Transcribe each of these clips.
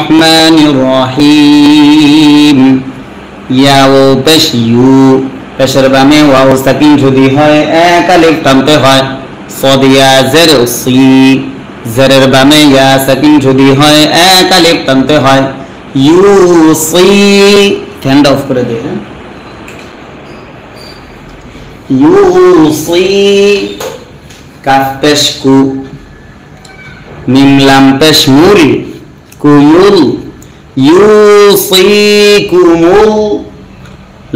রহমানির রহিম। ইয়া ও পেশ ইউ, পেশের বামে ওয়াও সাকিন যদি হয় এক আলিফ টানতে হয়। সদ ইয়া জের সি, জেরের বামে ইয়া সাকিন যদি হয় এক আলিফ টানতে হয়। ইউসি, ফ্যানটা অফ করে দে। ইউসি, কাফ পেশ কু, মিম লাম পেশ মুল, কুমুল। ইউসিকুমুল,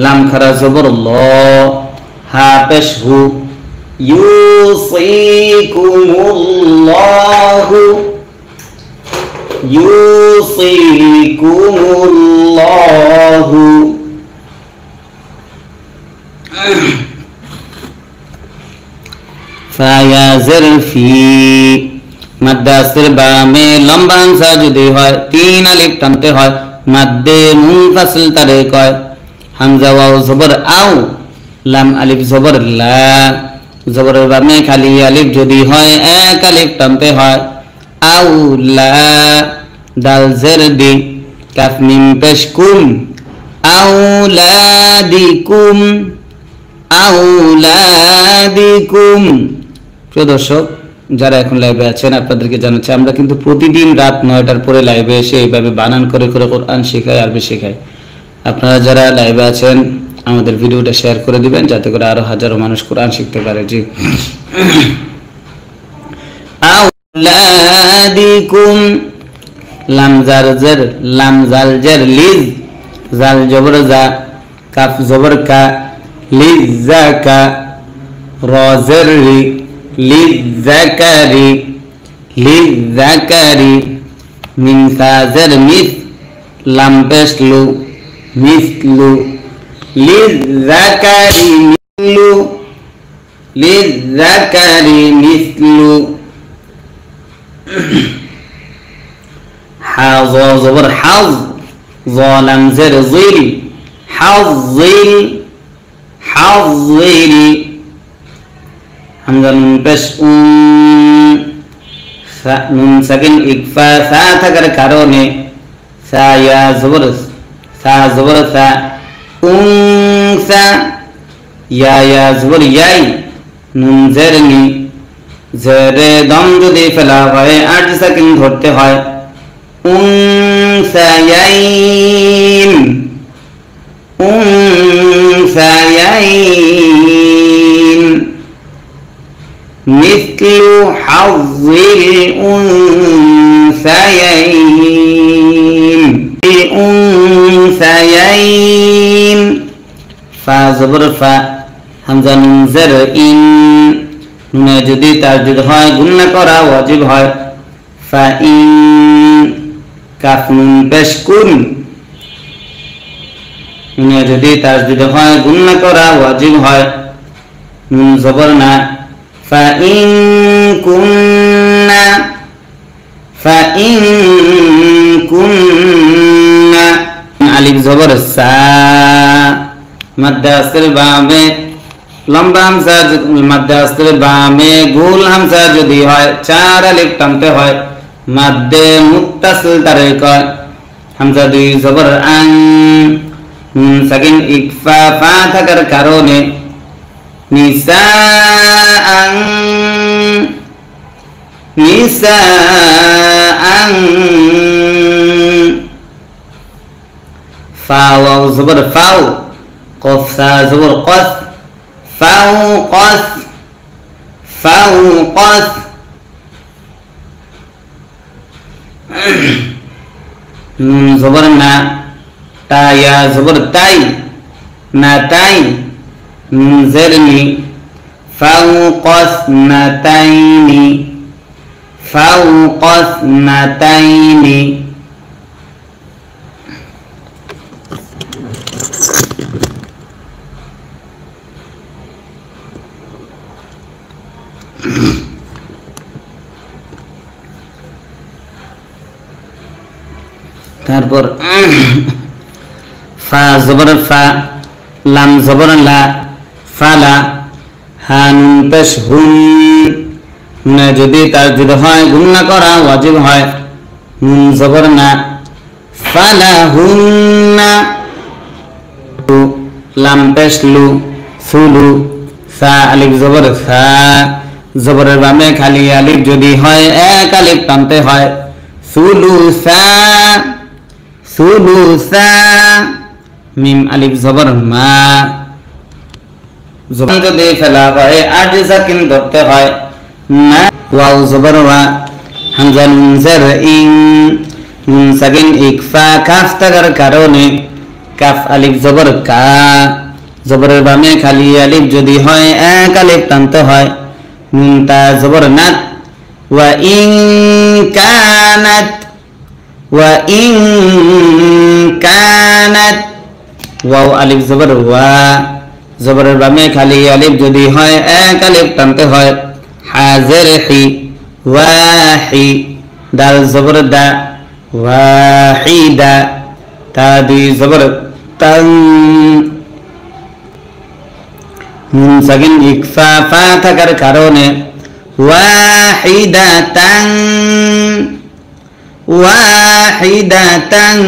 লাম খারা জবর ল, হা পেশ হু। ইউসিকুমুল্লাহু, ইউসিকুমুল্লাহু। ফায়া জের ফি, মাদ্দে আসর বামে লম্বা হামজা যদি হয় তিন আলিফ টানতে হয়। মাদ্দে মুনফাসিল তারে কয়। হামজা ওয়াও জবর আও, লাম আলিফ জবর লা, জবরের বামে খালি আলিফ যদি হয় এক আলিফ টানতে হয়। আও লা, দাল জের দি, কাফ মিম পেশ কুম, আউলাদিকুম, আউলাদিকুম। প্রিয় দর্শক, যারা এখন লাইভে আছেন আপনাদেরকে জানাচ্ছি, আমরা কিন্তু প্রতিদিন রাত 9টার পরে লাইভে এসে এইভাবে বানান করে করে কোরআন শেখাই, আরবি শেখাই। আপনারা যারা লাইভে আছেন আমাদের ভিডিওটা শেয়ার করে দিবেন, যাতে করে আরো হাজারো মানুষ কোরআন শিখতে পারে। জি, আউলাদিকুম, লাম জার জের, লাম জাল জের লিজ, জাল জবর জা, কাফ জবর কা, লিজাকা, র জের রি, লিজাকারি, লিজাকারি। মিন সা জের মিস, লাম পেশ লু, মিসলু, লিজাকারি মিসলু, লিজাকারি মিসলু। হা জ জবর হাজ, জ লাম জের জিল, হাজিল, হাজিল। হামজা নুন পেশ নুন সাকিন ইকফা সা থাকার কারণে সা ইয়া জবর, সা জবর সা, উনসা, ইয়া ইয়া জবর ইয়াই, নুন জের নি, জেরে দম যদি ফেলা হয় 8 সেকেন্ড ধরতে হয়। উনসায়াইন, উনসায়াইন। মিসলু হাযিল উনসায়াইন, উনসায়াইন। ফা জবর ফা, হামজা নুন জের ইন, নুনে যদি তাসদীদ হয় গুণনা করা ওয়াজিব হয়। ফা ইন, কাফ নুন পেশ কুন, নুনে যদি তাসদীদ হয় গুণনা করা ওয়াজিব হয়। নুন জবর না, ফা ইন কুননা, ফা ইন কুননা। আলিফ জবর সা, মাদ্দে আসর বামে লম্বা হামজা, মাদ্দে আসর বামে গোল হামজা যদি হয় 4 আলিফ টানতে হয়। মাদ্দে মুত্তাসিল তারে কয়। হামজা দুই জবর আন, নুন সাকিন ইকফা ফা থাকার কারণে নিসাআন, নিসাআন। ফা ওয়াও জবর ফাও, কফ সা জবর কস, ফাও কস, ফাও কস। নুন জবর না, তা ইয়া জবর তাই, না তাই, নুন জের নি, ফাও কস না তাইনি, ফাও কস না তাইনি। তারপর ফা জবর ফা, লাম জবর লা, ফালা, হা নুন পেশ হুন, নুনে যদি তাসদীদ হয় গুণনা করা ওয়াজিব হয়। নুন জবর না, ফালাহুন্না লাম পেশ লু সুলু সা আলিফ জবর সা জবরের বামে খালি আলিফ যদি হয় এক আলিফ টানতে হয় সুলুসা সুলুসা মিম আলিফ জবর মা জবর যদি ফেলা হয় আট সাকিন ধরতে হয় মা ওয়াও জবর ওয়া হামজা নুন জের ইন নুন সাকিন ইকফা কাফ থাকার কারণে কাফ আলিফ জবর কা জবরের বামে খালি আলিফ যদি হয় এক আলিফ টানতে হয় নুন তা জবর নাত ওয়া ইন কানাত ওয়া ইন কানাত ওয়াও আলিফ জবর ওয়া জবরের বামে খালি আলিফ যদি হয় এক আলিফ টানতে হয় হাজের হি ওয়াহি দাল জবর দা ওয়াহিদা তা দুই জবর তান নুন সাকিন ইকফা ফা থাকার কারণে ওয়াহিদাতান ওয়াহিদাতান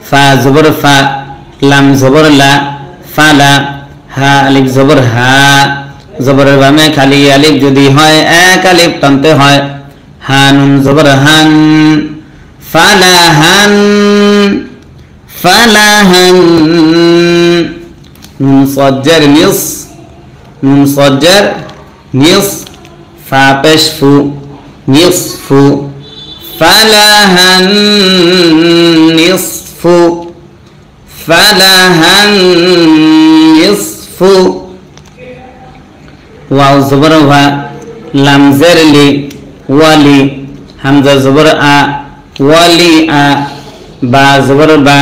ফা জবর ফা লাম জবর লা ফালা হা আলিফ জবর হা জবরের বামে খালি আলিফ যদি হয় এক আলিফ টানতে হয় হা নুন জবর হান ফালাহান ফালাহান নুন সজ্জার নিস নুন সজ্জার নিস ফা পেশ ফু নিসফু ফালাহান নিসফু ফালাহান নিসফু ওয়াও জবর ওয়া লাম জের লি ওয়ালি হামজা জবর আ ওয়ালি আ বা জবর বা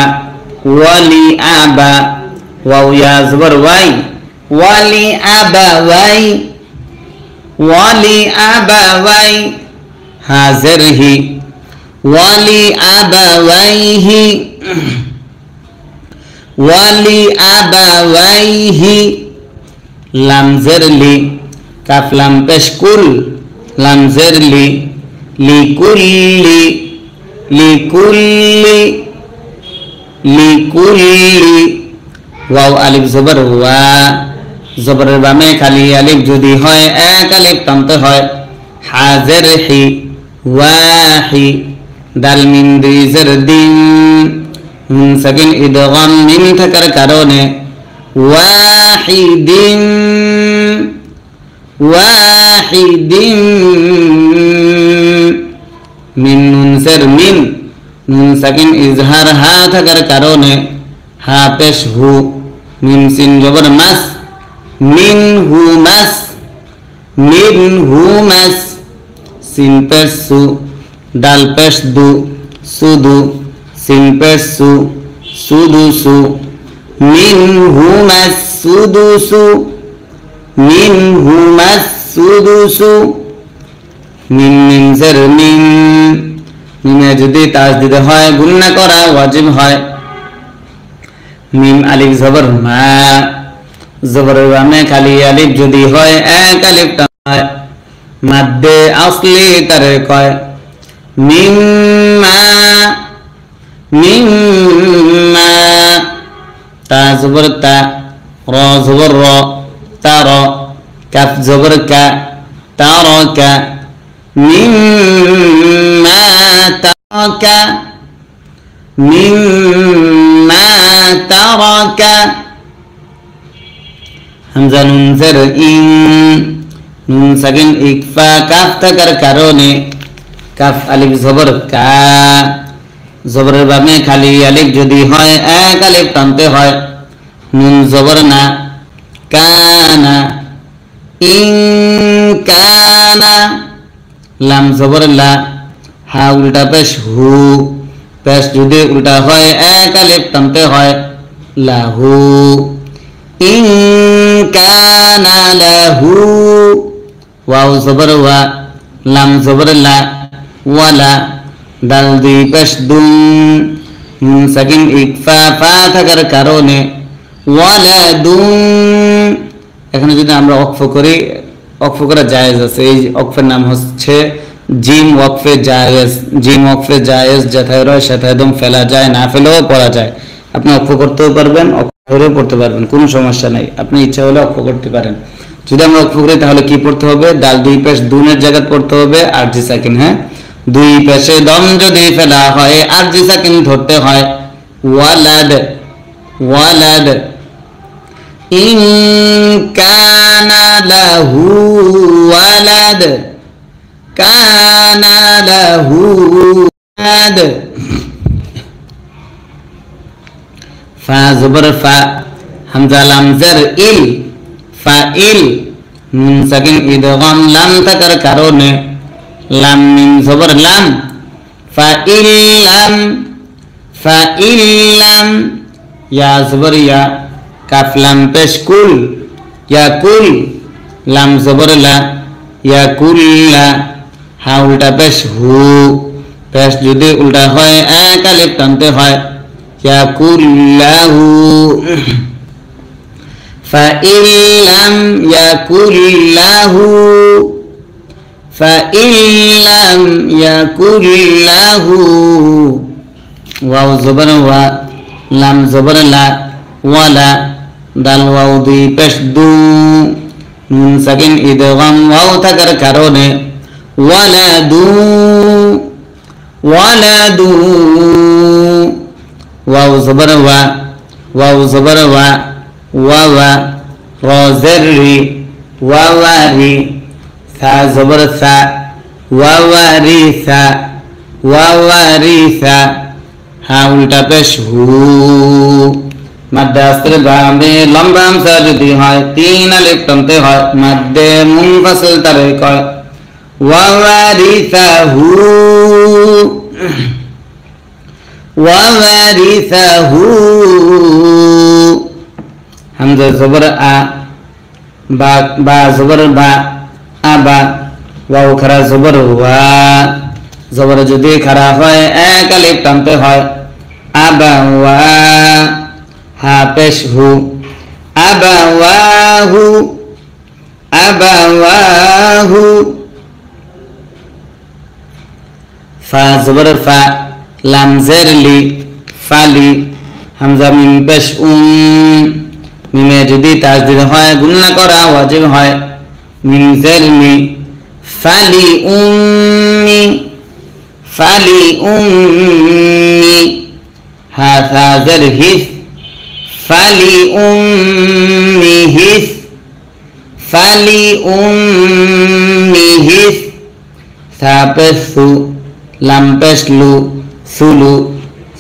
ওয়ালি আবা ওয়াও ইয়া জবর ওয়াই ওয়ালি আবা ওয়াই ওয়ালি আবা ওয়াই হাজের হি ওয়ালি আবা ওয়াইহি ওয়ালি আবা ওয়াইহি লাম জের লি কাফ লাম পেশ কুল লাম জের লি লিকুল্লি লিকুল্লি লিকুল্লি ওয়াও আলিফ জবর ওয়া জবরের বামে খালি আলিফ যদি হয় এক আলিফ টানতে হয় হাজের হি ওয়াহি দাল মিম দুই জের দিন নুন সাকিন ইদগাম মিম থাকার কারণে ওয়াহিদিন ওয়াহিদিন মিন নুন জের মিন নুন সাকিন ইজহার হা থাকার কারণে হা পেশ হু মিম সিন জবর মাস মিন হু মাস মিন হু মাস সিন পেশ সু ডাল পেশ দু সুদু সিন পেশ সু সুদু সু মিন হু মাস সুদু সু মিন হু মাস সুদু সু মিন মিন জের মিন মিমে যদি তাসদিদ হয় গুণনা করা ওয়াজিব হয় মিম আলিফ জবর মা জবরের বামে খালি আলিফ যদি হয় এক আলিফ টান হয় মাদ্দে আসলি তারে কয় মিম্মা মিম্মা তা জবর তা র জবর র তার কাফ জবর কা তারকা মিম্মা তারকা মিম্মা তারকা হামজা নুন জের ইন নুন সাকিন ইকফা কাফ থাকার কারণে কাফ আলিফ জবর কা জবরের বামে খালি আলিফ যদি হয় এক আলিফ টানতে হয় নুন জবর না কানা ইন কানা লাম জবর লা হা উল্টা পেশ হু পেশ যদি উল্টা হয় এক আলিফ টানতে হয় লাহু ইন কানা লাহু ওয়াও জবর ওয়া লাম জবর লা ওয়ালা দাল দুই পেশ দুম নুন সাকিন ইকফা ফা থাকার কারণে ওয়ালা দুম এখানে যদি আমরা অক্ফ করি অক্ফ করা জায়েজ আছে এই অক্ফের নাম হচ্ছে জিম ওয়াকফে জায়েজ, জিম ওয়াকফে জায়েজ যেথায় রয় সেথায় একদম ফেলা যায়, না ফেলেও পড়া যায়। আপনি অক্ষ করতেও পারবেন, অক্ষ করেও পড়তে পারবেন, কোনো সমস্যা নাই। আপনি ইচ্ছা হলে অক্ষ করতে পারেন। যদি আমরা অক্ষ করি তাহলে কি পড়তে হবে? ডাল দুই পাশ দুনের জায়গায় পড়তে হবে আরজি সাকিন। হ্যাঁ, দুই পাশে দম যদি ফেলা হয় আরজি সাকিন ধরতে হয়। ওয়ালাদ, ওয়ালাদ। ইন কানা লাহু ওয়ালাদ, কানা লাহু ওয়ালাদ। ফা জবর ফা, হামজা লাম জার ইল, ফাইল। নুন সাকিন ইদগাম লাম থাকার কারণে লাম মিম জবর লাম, ফাইল্লাম, ফাইল্লাম। ইয়া জবর ইয়া, কাফ লাম পেশ কুল, ইয়াকুল। লাম জবর লা, ইয়াকুল্লা। হা উল্টা পেশ হু, পেশ যদি উল্টা হয় এক আলিফ টানতে হয়। ইয়াকুল্লাহু। ফাইল্লাম ইয়াকুল্লাহু, ফাইল্লাম ইয়াকুল্লাহু। ওয়াও জবর ওয়া, লাম জবর লা, ওয়ালা। দাল ওয়াও দুই পেশ দু, নুন সাকিন ইদগাম ওয়াও থাকার কারণে ওয়ালাদু, ওয়ালাদু। ওয়াও জবর ওয়া, ওয়াও জবর ওয়া, ওয়াওয়া। র জের রি, ওয়াওয়ারি। সা জবর সা, ওয়াওয়ারিসা, ওয়াওয়ারিসা। হা উল্টা পেশ হু। মাদ্দে আসরে বামে লম্বা হামজা যদি হয় তিন আলিফ টানতে হয়। মাদ্দে মুনফাসিল তারে কয় ওয়াওয়ারিসাহু, ওয়াওয়ারিসাহু। হামজা জবর আ, বা বা জবর বা, আবা। ওয়াও খারা জবর ওয়া, জবর যদি খারা হয় এক আলিফ টানতে হয়। আবা ওয়া, হা পেশ হু, আবাওয়াহু, আবাওয়াহু। ফা জবর ফা, লাম জের লি, ফালি। হামজা মিম পেশ উম, মিমে যদি তাসদীদ হয় গুণনা করা ওয়াজিব হয়। মিম জের মি, ফালি উম্মি, ফালি উম্মি। হা সা জের হিস, ফালি উম্মিহিস, ফালি উম্মিহিস। সা পেশ সু, লাম পেশ লু, সুলু।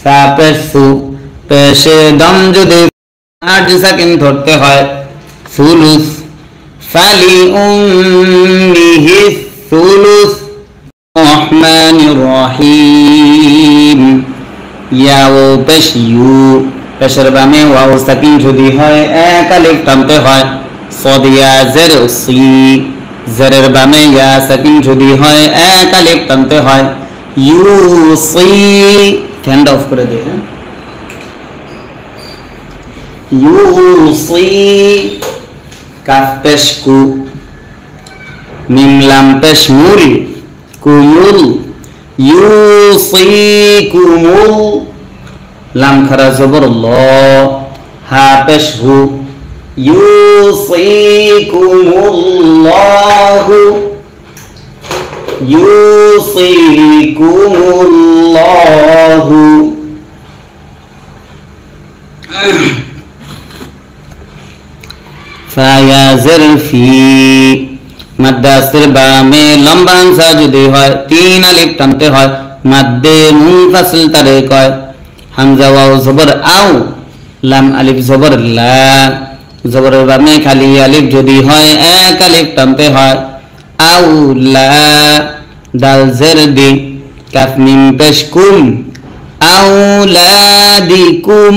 সা পেশ সু, পেশে দম যদি আরজি সাকিন ধরতে হয় সুলুস। ফালি উম্মিহিস সুলুস। রহমানির রহিম। ইয়াও পেশ ইউ, পেশের বামে ওয়াও সাকিন যদি হয় এক আলিফ টানতে হয়। সদ ইয়া জের সি, জেরের বামে ইয়া সাকিন যদি হয় এক আলিফ টানতে হয়। ইউসি। ফ্যানটা অফ করে দে। ইউসি। কাফ পেশ কু, মিম লাম পেশ মুল, কুমুল। ইউসিকুমুল। লাম খারা জবর ল, হা পেশ হু। ইউসিকুমুল্লাহু, ইউসিকুমুল্লাহু। ফায়া জের ফি, মাদ্দে আসরে বামে লম্বা হামজা যদি হয় তিন আলিফ টানতে হয়। মাদ্দে মুনফাসিল তারে কয়। হামজা ওয়াও জবর আও, লাম আলিফ জবর লা। জবরের বামে খালি আলিফ যদি হয় এক আলিফ টানতে হয়। আউ লা। দাল জের দি, কাফ মিম পেশ কুম। আউলাদিকুম,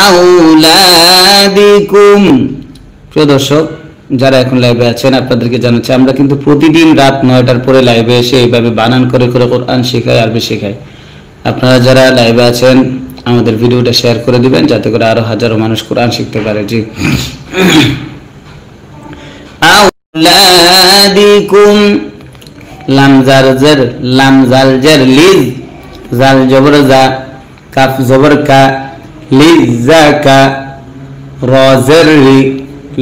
আউলাদিকুম। প্রিয় দর্শক, যারা এখন লাইভে আছেন আপনাদেরকে জানাচ্ছি আমরা কিন্তু প্রতিদিন রাত 9টার পরে লাইভে এসে এইভাবে বানান করে করে কোরআন শেখাই, আরবি শেখাই। আপনারা যারা লাইভে আছেন আমাদের ভিডিওটা শেয়ার করে দিবেন যাতে করে আরো হাজারো মানুষ কোরআন শিখতে পারে। জি। আউলাদিকুম। লাম জার জের লাম জাল জের লিজ জাল জবর জা কাফ জবর কা লিজ জাকা র জের রি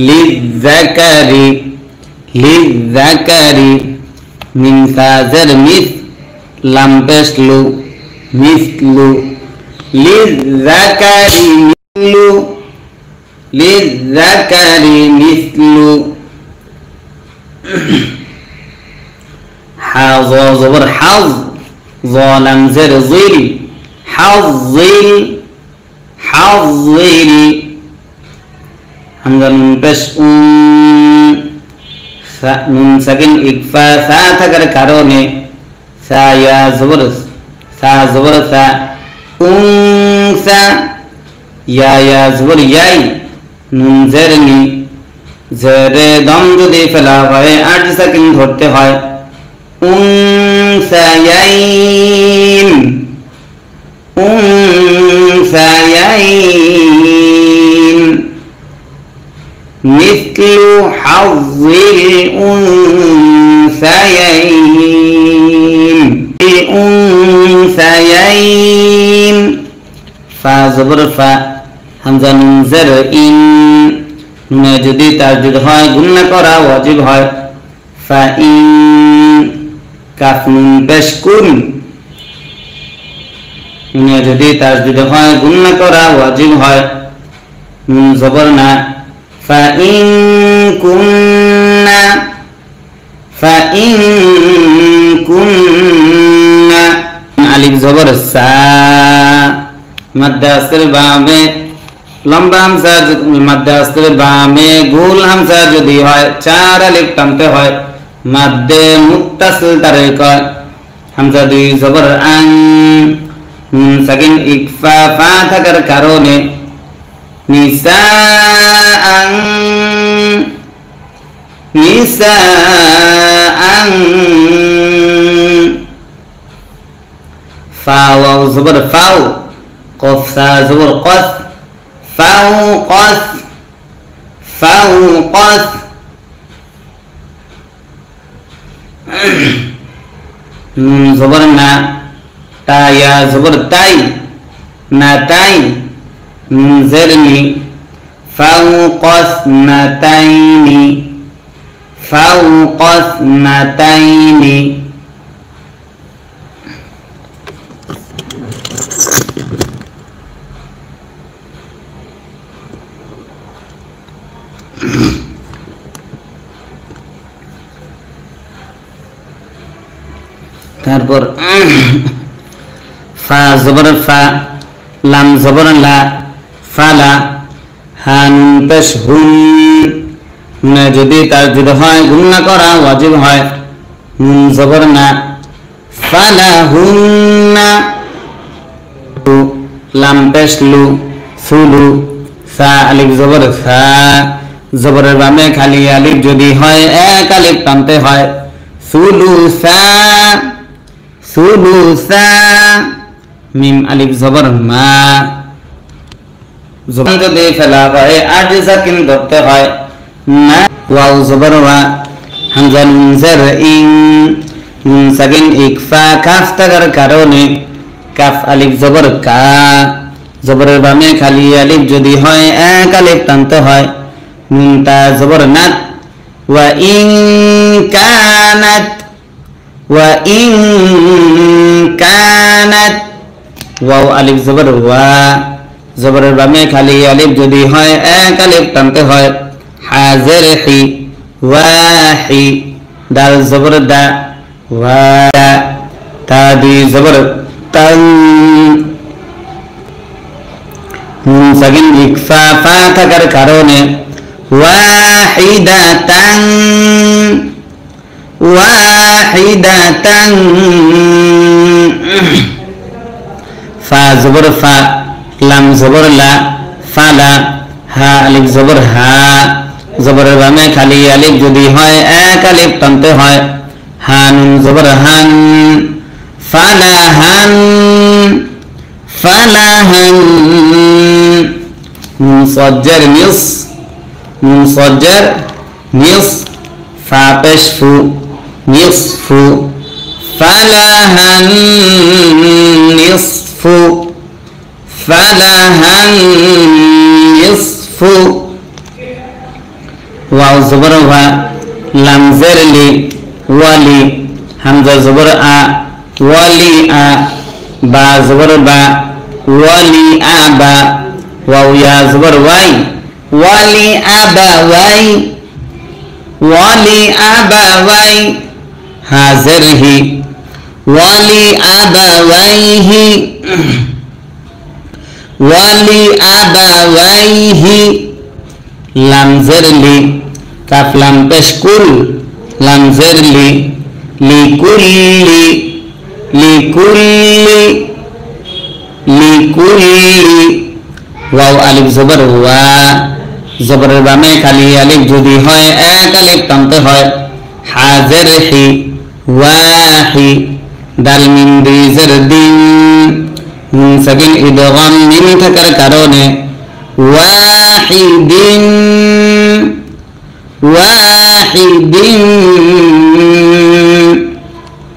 লিজ জাকারি লিজ জাকারি মিম সা জের মিস লাম পেশ লু মিসলু লিজ জাকারি মিসলু লিজ জাকারি মিসলু حاظ زبر حظ ظالم زر ظل حظل حظل همزة نون পেশ নুন সাকিন ইকফা সা থাকার কারণে সা ইয়া জবর সা উনসা ইয়া জবর ইয়াই নুন জেরনি জেরে দম যদি ফেলা হয় 8 সেকেন্ড ধরতে হয় উনসায়াইন মিসলু হাযিল উনসায়াইন ফা জবর ফা হামজা নুন জের ইন নুনে যদি তাসদীদ হয় গুণনা করা ওয়াজিব হয় ফা ইন কাফ নুন পেশ কুন নুনে যদি তাসদীদ হয় গুণনা করা ওয়াজিব হয় নুন জবর না ফা ইন কুননা আলিফ জবর সা মাদ্দাসির বামে লম্বা হামজা মাদ্দাসির বামে গোল হামজা যদি হয় 4 আলিফ টানতে হয় মাদ্দে মুত্তাসিল তারে কয় হামজা দুই জবর আন নুন সাকিন ইকফা ফা থাকার কারণে নিসাআন ফা ওয়াও জবর ফাও কফ সা জবর কস ফাওকস নুন জবর না তা ইয়া জবর তাই না তাই নুন জেরনি ফাওকস নাতাইনি তারপর ফা জবর ফা লাম জবর লা ফালা হা নুন পেশ হুন নুনে যদি তাসদীদ হয় গুণনা করা ওয়াজিব হয় নুন জবর না ফালা হুন্না লাম পেশ লু সুলু সা আলিফ জবর সা জবরের বামে খালি আলিফ যদি হয় এক আলিফ টানতে হয় সুলুসা মিম আলিফ জবর মা জবর যদি ফেলা হয় 8 সেকেন্ড ধরতে হয় না ওয়াও জবর ওয়া হামজা নুন জের ইন নুন সাকিন ইকফা কাফ থাকার কারণে কাফ আলিফ জবর কা জবরের বামে খালি আলিফ যদি হয় এক আলিফ টানতে হয় নুন তা জবর নাত ওয়া ইন কানাত ওয়াও আলিফ জবর ওয়া জবরের বামে খালি আলিফ যদি হয় এক আলিফ টানতে হয় হাজের হি ওয়াহি দাল জবর দা ওয়া তা দুই জবর তান নুন সাকিন ইকফা ফা থাকার কারণে ওয়াহিদাতান ফা জবর ফা লাম জবর লা ফালা হা আলিফ জবর হা জবরের বামে খালি আলিফ যদি হয় এক আলিফ টানতে হয় হা নুন জবর হান ফালাহান নুন সজ্জার নিস ফা পেশ ফু নিসফু فلها النصف فلها النصف واو زبر وا لام زر لي ولي همزة زبر آ ولي آ با زبر با ولي آبا واو يا زبر واي ولي آبا واي ولي آبا واي حاضره ولي آبويه ولي آبويه لام زر لي كاف لام بشكل لام زر لي لكل واو अलिफ जबर वा जबर बामे खाली अलिफ যদি হয় এক अलिफ টানতে হয় হাজর হি ওয়াহি দাল মিম দুই জের দিন নুন সাকিন ইদগাম মিম থাকার কারণে ওয়াহিদিন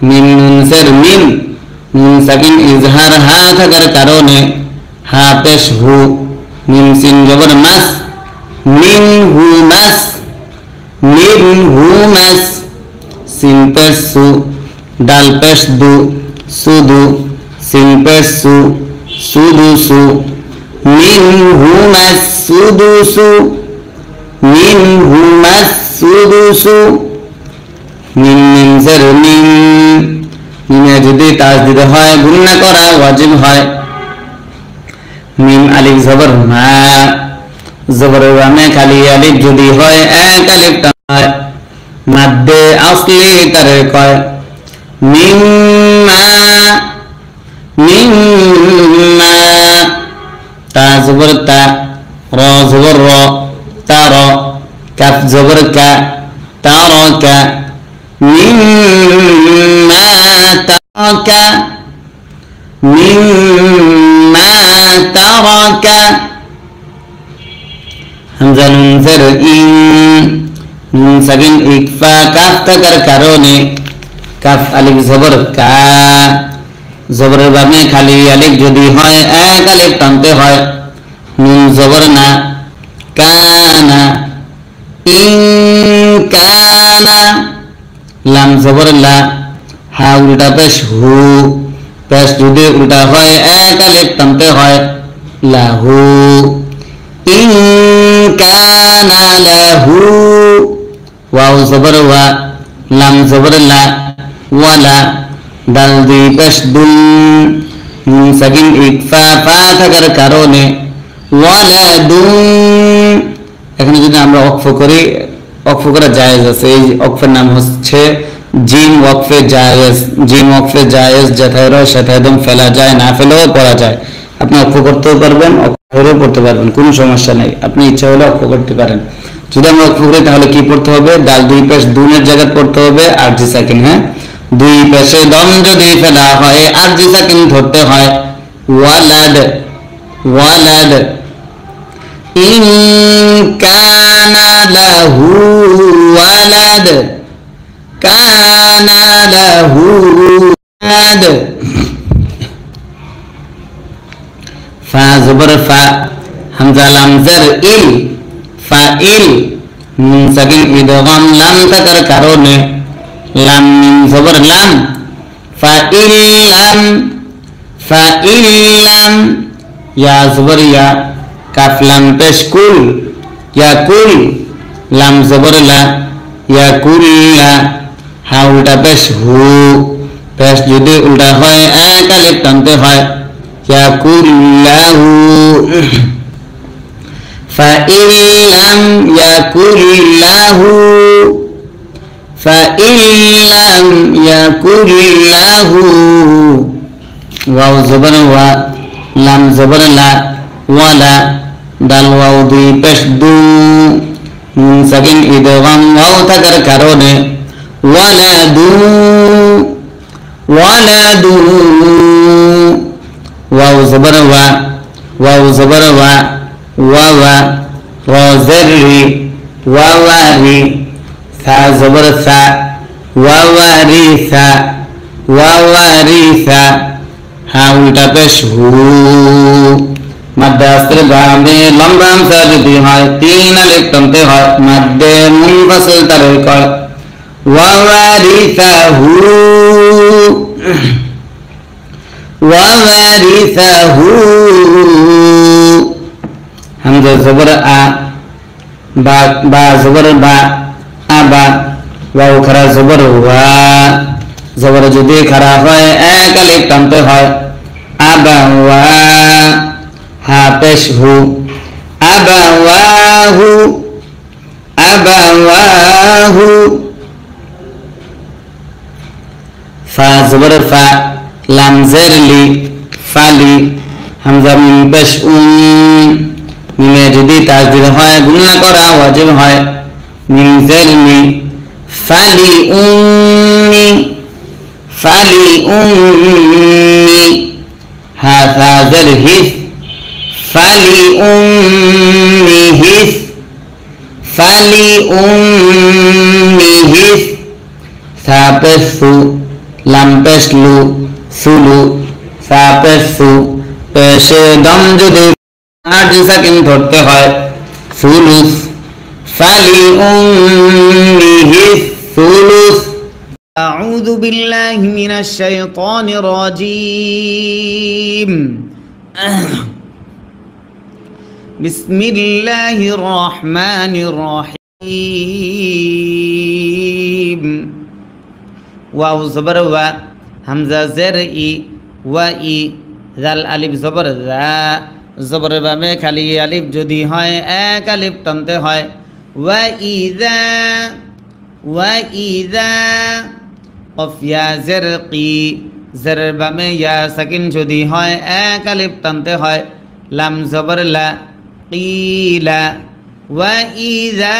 মিম নুন জের মিম নুন সাকিন ইজহার হা থাকার কারণে হা পেশ হু মিম সিন জবর মাস মিন হু মাস সিন পেশ সু ডাল পেশ দু সুদু সিন পেশ সু সুদু সু মিন হু মাস সুদু সু মিন হু মাস সুদু সু মিন মিন জের মিন মিমে যদি তাসদীদ হয় গুণনা করা ওয়াজিব হয় মিম আলিফ জবর মা জবর ওয়ামে খালি আলিফ যদি হয় এক আলিফ টান মাদ্দে আসলি তারে কয় মিম্মা তা জবর তা র জবর র তার কাফ জবর কা তারকা মিম্মা তারকা হামজা নুন জের ইন নুন সাকিন ইকফা কাফ থাকার কারণে কাফ আলিফ জবর কা জবরের বামে খালি আলিফ যদি হয় এক আলিফ টানতে হয় নুন জবর না কানা ইন কানা লাম জবর লা হা উল্টা পেশ হু পেশ যদি উল্টা হয় এক আলিফ টানতে হয় লাহু ইন কানা লাহু ওয়াও জবর ওয়া লাম জবর লা ওয়ালা দাল দুই পেশ দুন নুন সাকিন ইকফা ফা থাকার কারণে ওয়ালাদুন এখানে যদি আমরা ওয়াকফ করি ওয়াকফ করা জায়েজ আছে এই ওয়াকফের নাম হচ্ছে জিম ওয়াকফে জায়েজ জিম ওয়াকফে জায়েজ যেথায় রয় সেথায় একদম ফেলা যায় না ফেলেও পড়া যায় আপনি ওয়াকফ করতেও পারবেন ওয়াকফেও পড়তে পারবেন কোনো সমস্যা নেই আপনি ইচ্ছা হলে ওয়াকফ করতে পারেন যদি আমরা ওয়াকফ করি তাহলে কি পড়তে হবে দাল দুই পেশ দুনের জায়গায় পড়তে হবে আরজি সাকিন হ্যাঁ দুই পেশে দম যদি ফেলা হয় আরজি সাকিন ধরতে হয় ওয়ালাদ ওয়ালাদ ইন কানা লাহু ওয়ালাদ কানা লাহু ওয়ালাদ ফা জবর ফা হামজা লাম জের ইল ফাইল নুন সাকিন ইদগাম লাম থাকার কারণে লাম মিম জবর লাম ফাইলাম ইয়া জবর ইয়া কাফ লাম পেশ কুল ইয়াকুল লাম জবর লা ইয়াকুল্লা হা উল্টা পেশ হু পেশ যদি উল্টা হয় এক আলিফ টানতে হয় ইয়াকুল্লাহু فإن لم يكن له واو زبر وا لام زبر لا ولا دال واو দুই পেশ দু নুন সাকিন ইদগাম ওয়াও থাকার কারণে ওয়ালাদু واو زبر وا واو زبر وا واوا روزري واواري ثا زبر ثا واواري ثا ওয়ারিসা হা উল্টা পেশ হু মাদ্দে আসলে বামে লম্বা হামজা যদি হয় তিন আলিফ টানতে হয় মাদ্দে মুনফাসিল তারে কয় ওয়ারিসাহু ওয়ারিসাহু হামজা জবর আ বা বা জবর বা আবা ওয়াও খারা জবর ওয়া জবর যদি খারা হয় এক আলিফ টানতে হয় আবা ওয়া হা পেশ হু আবাওয়াহু আবাওয়াহু ফা জবর ফা লাম জের লি ফালি হামজা মিম পেশ মিমে যদি তাসদীদ হয় গুণনা করা ওয়াজিব হয় মিম জের মি ফালি উম্মি হা সা জের হিস ফালি উম্মিহিস সা পেশ সু লাম পেশ লু সুলু সা পেশ সু পেশে দম যদি আট সেকেন্ড ধরতে হয় সুলুস ফালি উম্মিহিস সুলুস أعوذ بالله من الشيطان الرجيم بسم الله الرحمن الرحيم واو زبر و همزة زر ই ওয়া ই জাল আলিফ জবর যা জবর বামে খালি আলিফ যদি হয় এক আলিফ টানতে হয় ওয়া ইযা কফ ইয়া জের কি জের বামে ইয়া সাকিন যদি হয় এক আলিফ টানতে হয় লাম জবর লা কিলা ওয়া ইযা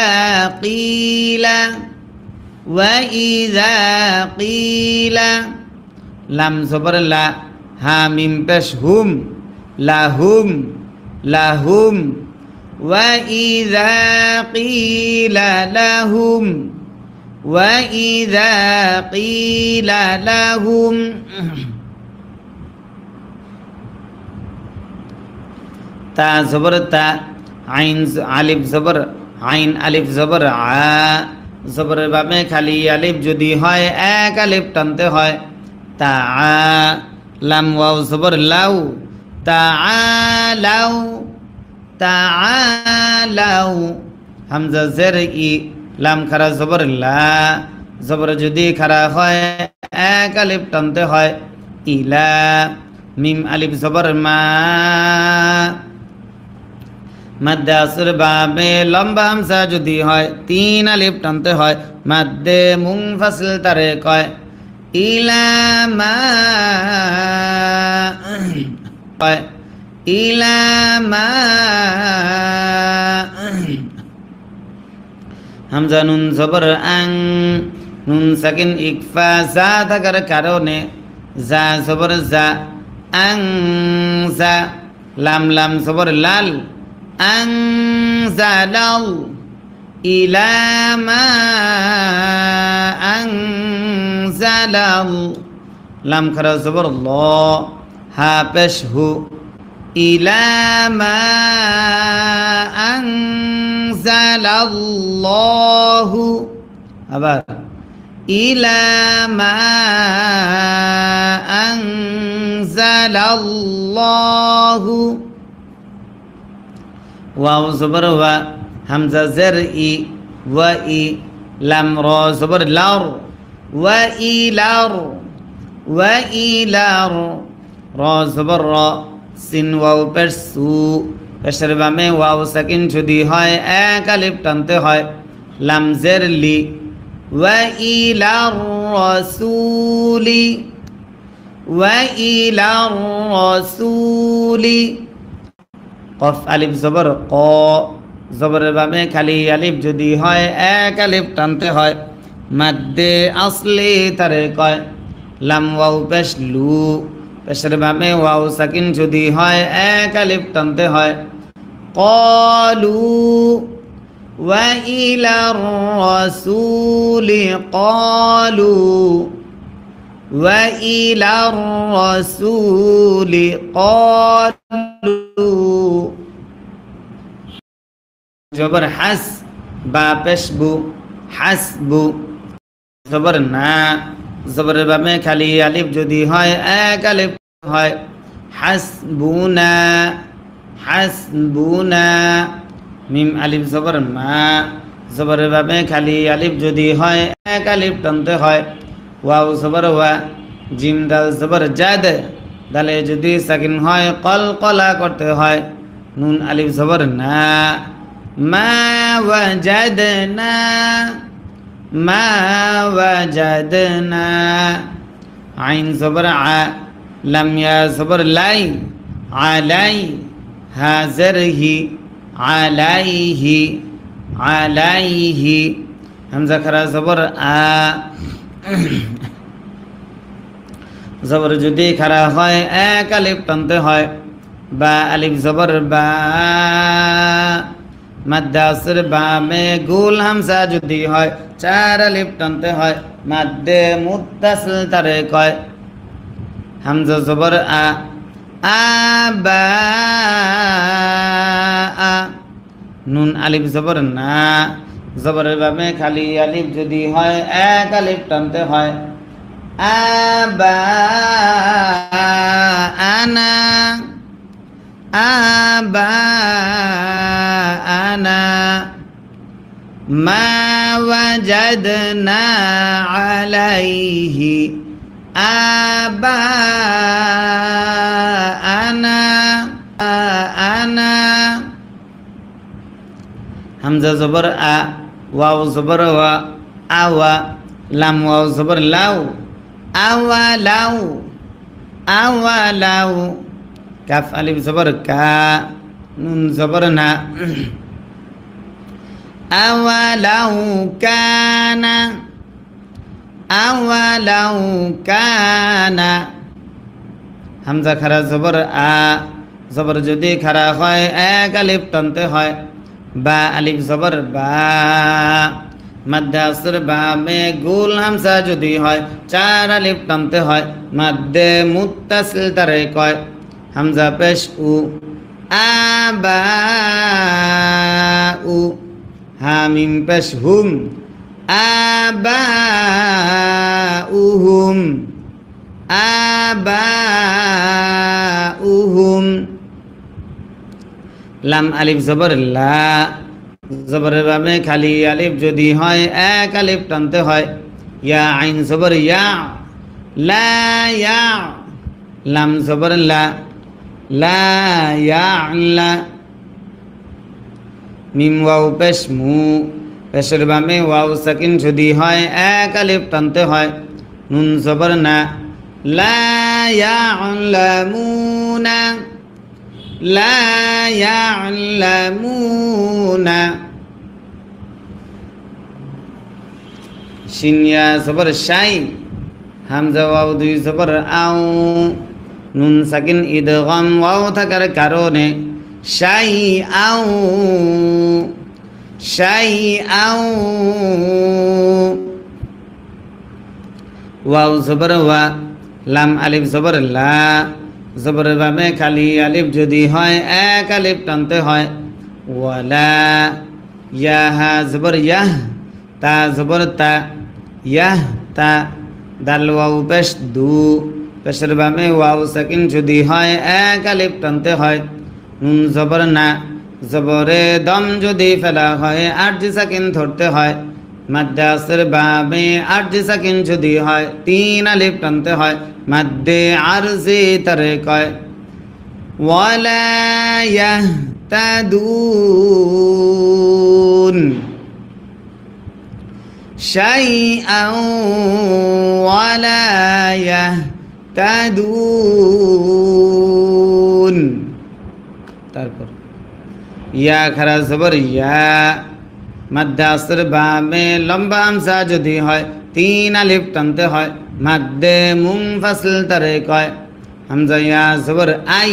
কিলা লাম জবর লা হা মিম পেশ হুম লাহুম ওয়া ইযা কিলা লাহুম তা জবর তা আইন আলিফ জবর আইন আলিফ জবর আ জবর বামে খালি আলিফ যদি হয় এক আলিফ টানতে হয় তা আ লাম ওয়াও জবর লাউ তাআলাউ হামজা জের ই লাম খারা জবর লা জবর যদি খারা হয় এক আলিফ টানতে হয় ইলা মিম আলিফ জবর মা মাদ্দে আসর বামে লম্বা হামজা যদি হয় তিন আলিফ টানতে হয় মাদ্দে মুনফাসিল তারে কয় ইলামা হামজা নুন জবর আং নুন সাকিন ইকফা জা থাকার কারণে জা জবর জা আং জা লাম লাম জবর লাল আং জা লাল ইলামা আং জা লাল লাম খারা জবর ল হা পেশ হু ইলামা আনজালাল্লাহু আবার ইলামা আনজালাল্লাহু ওয়াও জবর ওয়া হামজা জের ই ওয়া ই লাম র জবর লার ওয়া ইলার র জবর র সিন ওয়াও পেশ সু পেশের বামে ওয়াও সাকিন যদি হয় এক আলিফ টানতে হয় লাম জের লি ওয়া ইলার রাসূলি কফ আলিফ জবর ক জবরের বামে খালি আলিফ যদি হয় এক আলিফ টানতে হয় মাদ্দে আসলি তারে কয় লাম ওয়াও পেশ লু পেশের বামে ওয়াও সাকিন যদি হয় এক আলিফ টানতে হয় ক্বালু ওয়া ইলার রাসূলি ক্বালু وإلى الرسول قالوا জবর হাস বা পেশবু হাসবু জবর না জবরের বামে খালি আলিফ যদি হয় এক আলিফ হয় হাসবুনা হাসবুনা মিম আলিফ জবর মা জবরের বামে খালি আলিফ যদি হয় এক আলিফ টানতে হয় ওয়াও জবর ওয়া জিম দাল জবর জাদ দালে যদি সাকিন হয় কলকলা করতে হয় নুন আলিফ জবর না মা ওয়াজাদনা মা ওয়াজাদনা আইন জবর আ লাম ইয়া জবর লাই আলাই হাজরহি আলাইহি আলাইহি হামজা খারা জবর আ জবর যদি খারা হয় এক আলিফ টানতে হয় বা আলিফ জবর বা মাদ্দাসের বামে গুল হামজা যদি হয় চার আলিফ টানতে হয় মাদ্দে মুত্তাসিল তারে কয় হামজা জবর আ আবা আ নুন আলিফ জবর না জবরের বামে খালি আলিফ যদি হয় এক আলিফ টানতে হয় আবা আনা আবা আনা মা ওয়াজাদনা আলাইহি আবা আনা আনা হামজা জবর আ ওয়াও জবর ওয়া আওয়া লাম ওয়াও জবর লাউ আওয়া লাউ আওয়া লাউ কাফ আলিফ জবর কা নুন জবর না আওয়া লাউ কানা আওয়া লাউ কানা হামজা খারা জবর আ জবর যদি খারা হয় এক আলিফ টানতে হয় বা আলিফ জবর বা মাদ্দাসের বামে গুল হামজা যদি হয় চার আলিফ টানতে হয় মাদ্দে মুত্তাসিল তারে কয় হামজা পেশ উ আবা উ হামিম পেশ হুম আবা উহুম আবা উহুম লাম আলিফ জবর লা জবরের বামে খালি আলিফ যদি হয় এক আলিফ টানতে হয় ইয়া আইন জবর ইয়া লা ইয়া লাম জবর লা লা ইয়া লা মিম ওয়াও পেশ মু পেশের বামে ওয়াও সাকিন যদি হয় এক আলিফ টানতে হয় নুন জবর না লা ইয়ালামুনা লা ইয়ালামুনা শিন ইয়া জবর শাই হামজা ওয়াও দুই জবর আও নুন সাকিন ইদগাম ওয়াও থাকার কারণে শাই আও শাই আও ওয়াও জবর ওয়া লাম আলিফ জবর লা জবরের বামে খালি আলিফ যদি হয় এক আলিফ টানতে হয় ওয়ালা ইয়া হা জবর ইয়াহ তা জবর তা ইয়াহ তা দাল ওয়াও পেশ দু পেশের বামে ওয়াও সাকিন যদি হয় এক আলিফ টানতে হয় নুন জবর না জবরে দম যদি ফেলা হয় আরজি সাকিন ধরতে হয় মাদ্দাসের বামে আরজি সাকিন যদি হয় তিন আলিফ টানতে হয় মাদ্দে আরজি তারে কয় ওয়ালা ইয়াহতাদুন শাইআন ওয়ালা ইয়াহতাদুন তারপর ইয়া খারা জবর ইয়া মাদ্দাসের বামে লম্বা হামজা যদি হয় তিন আলিফ টানতে হয় মাদ্দে মুনফাসিল তারে কয় হামজা ইয়া জবর আই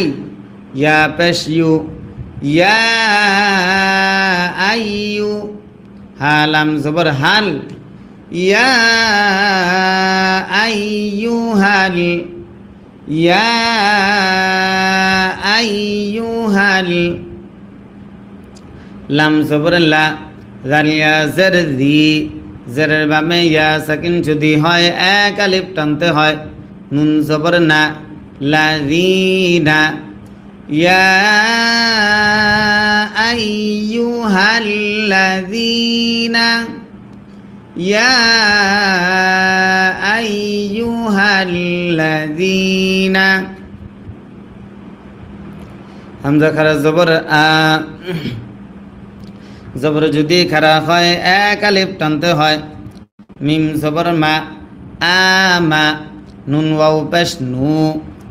ইয়া পেশ ইউ ইয়া আইয়ু হা লাম জবর হাল ইয়া আইয়ুহাল ইয়া আইয়ুহাল লাম জবর লা জালিয়া জের দি জেরের বামে ইয়া সাকিন যদি হয় এক আলিফ টানতে হয় নুন জবর না লাযিনা ইয়া আইয়ুহাল্লাযীনা ইয়া আইয়ুহাল্লাযীনা হামজা খারা জবর আ জবর যদি খারা হয় এক আলিফ টানতে হয় মিম জবর মা আমা নুন ওয়াও পেশ নু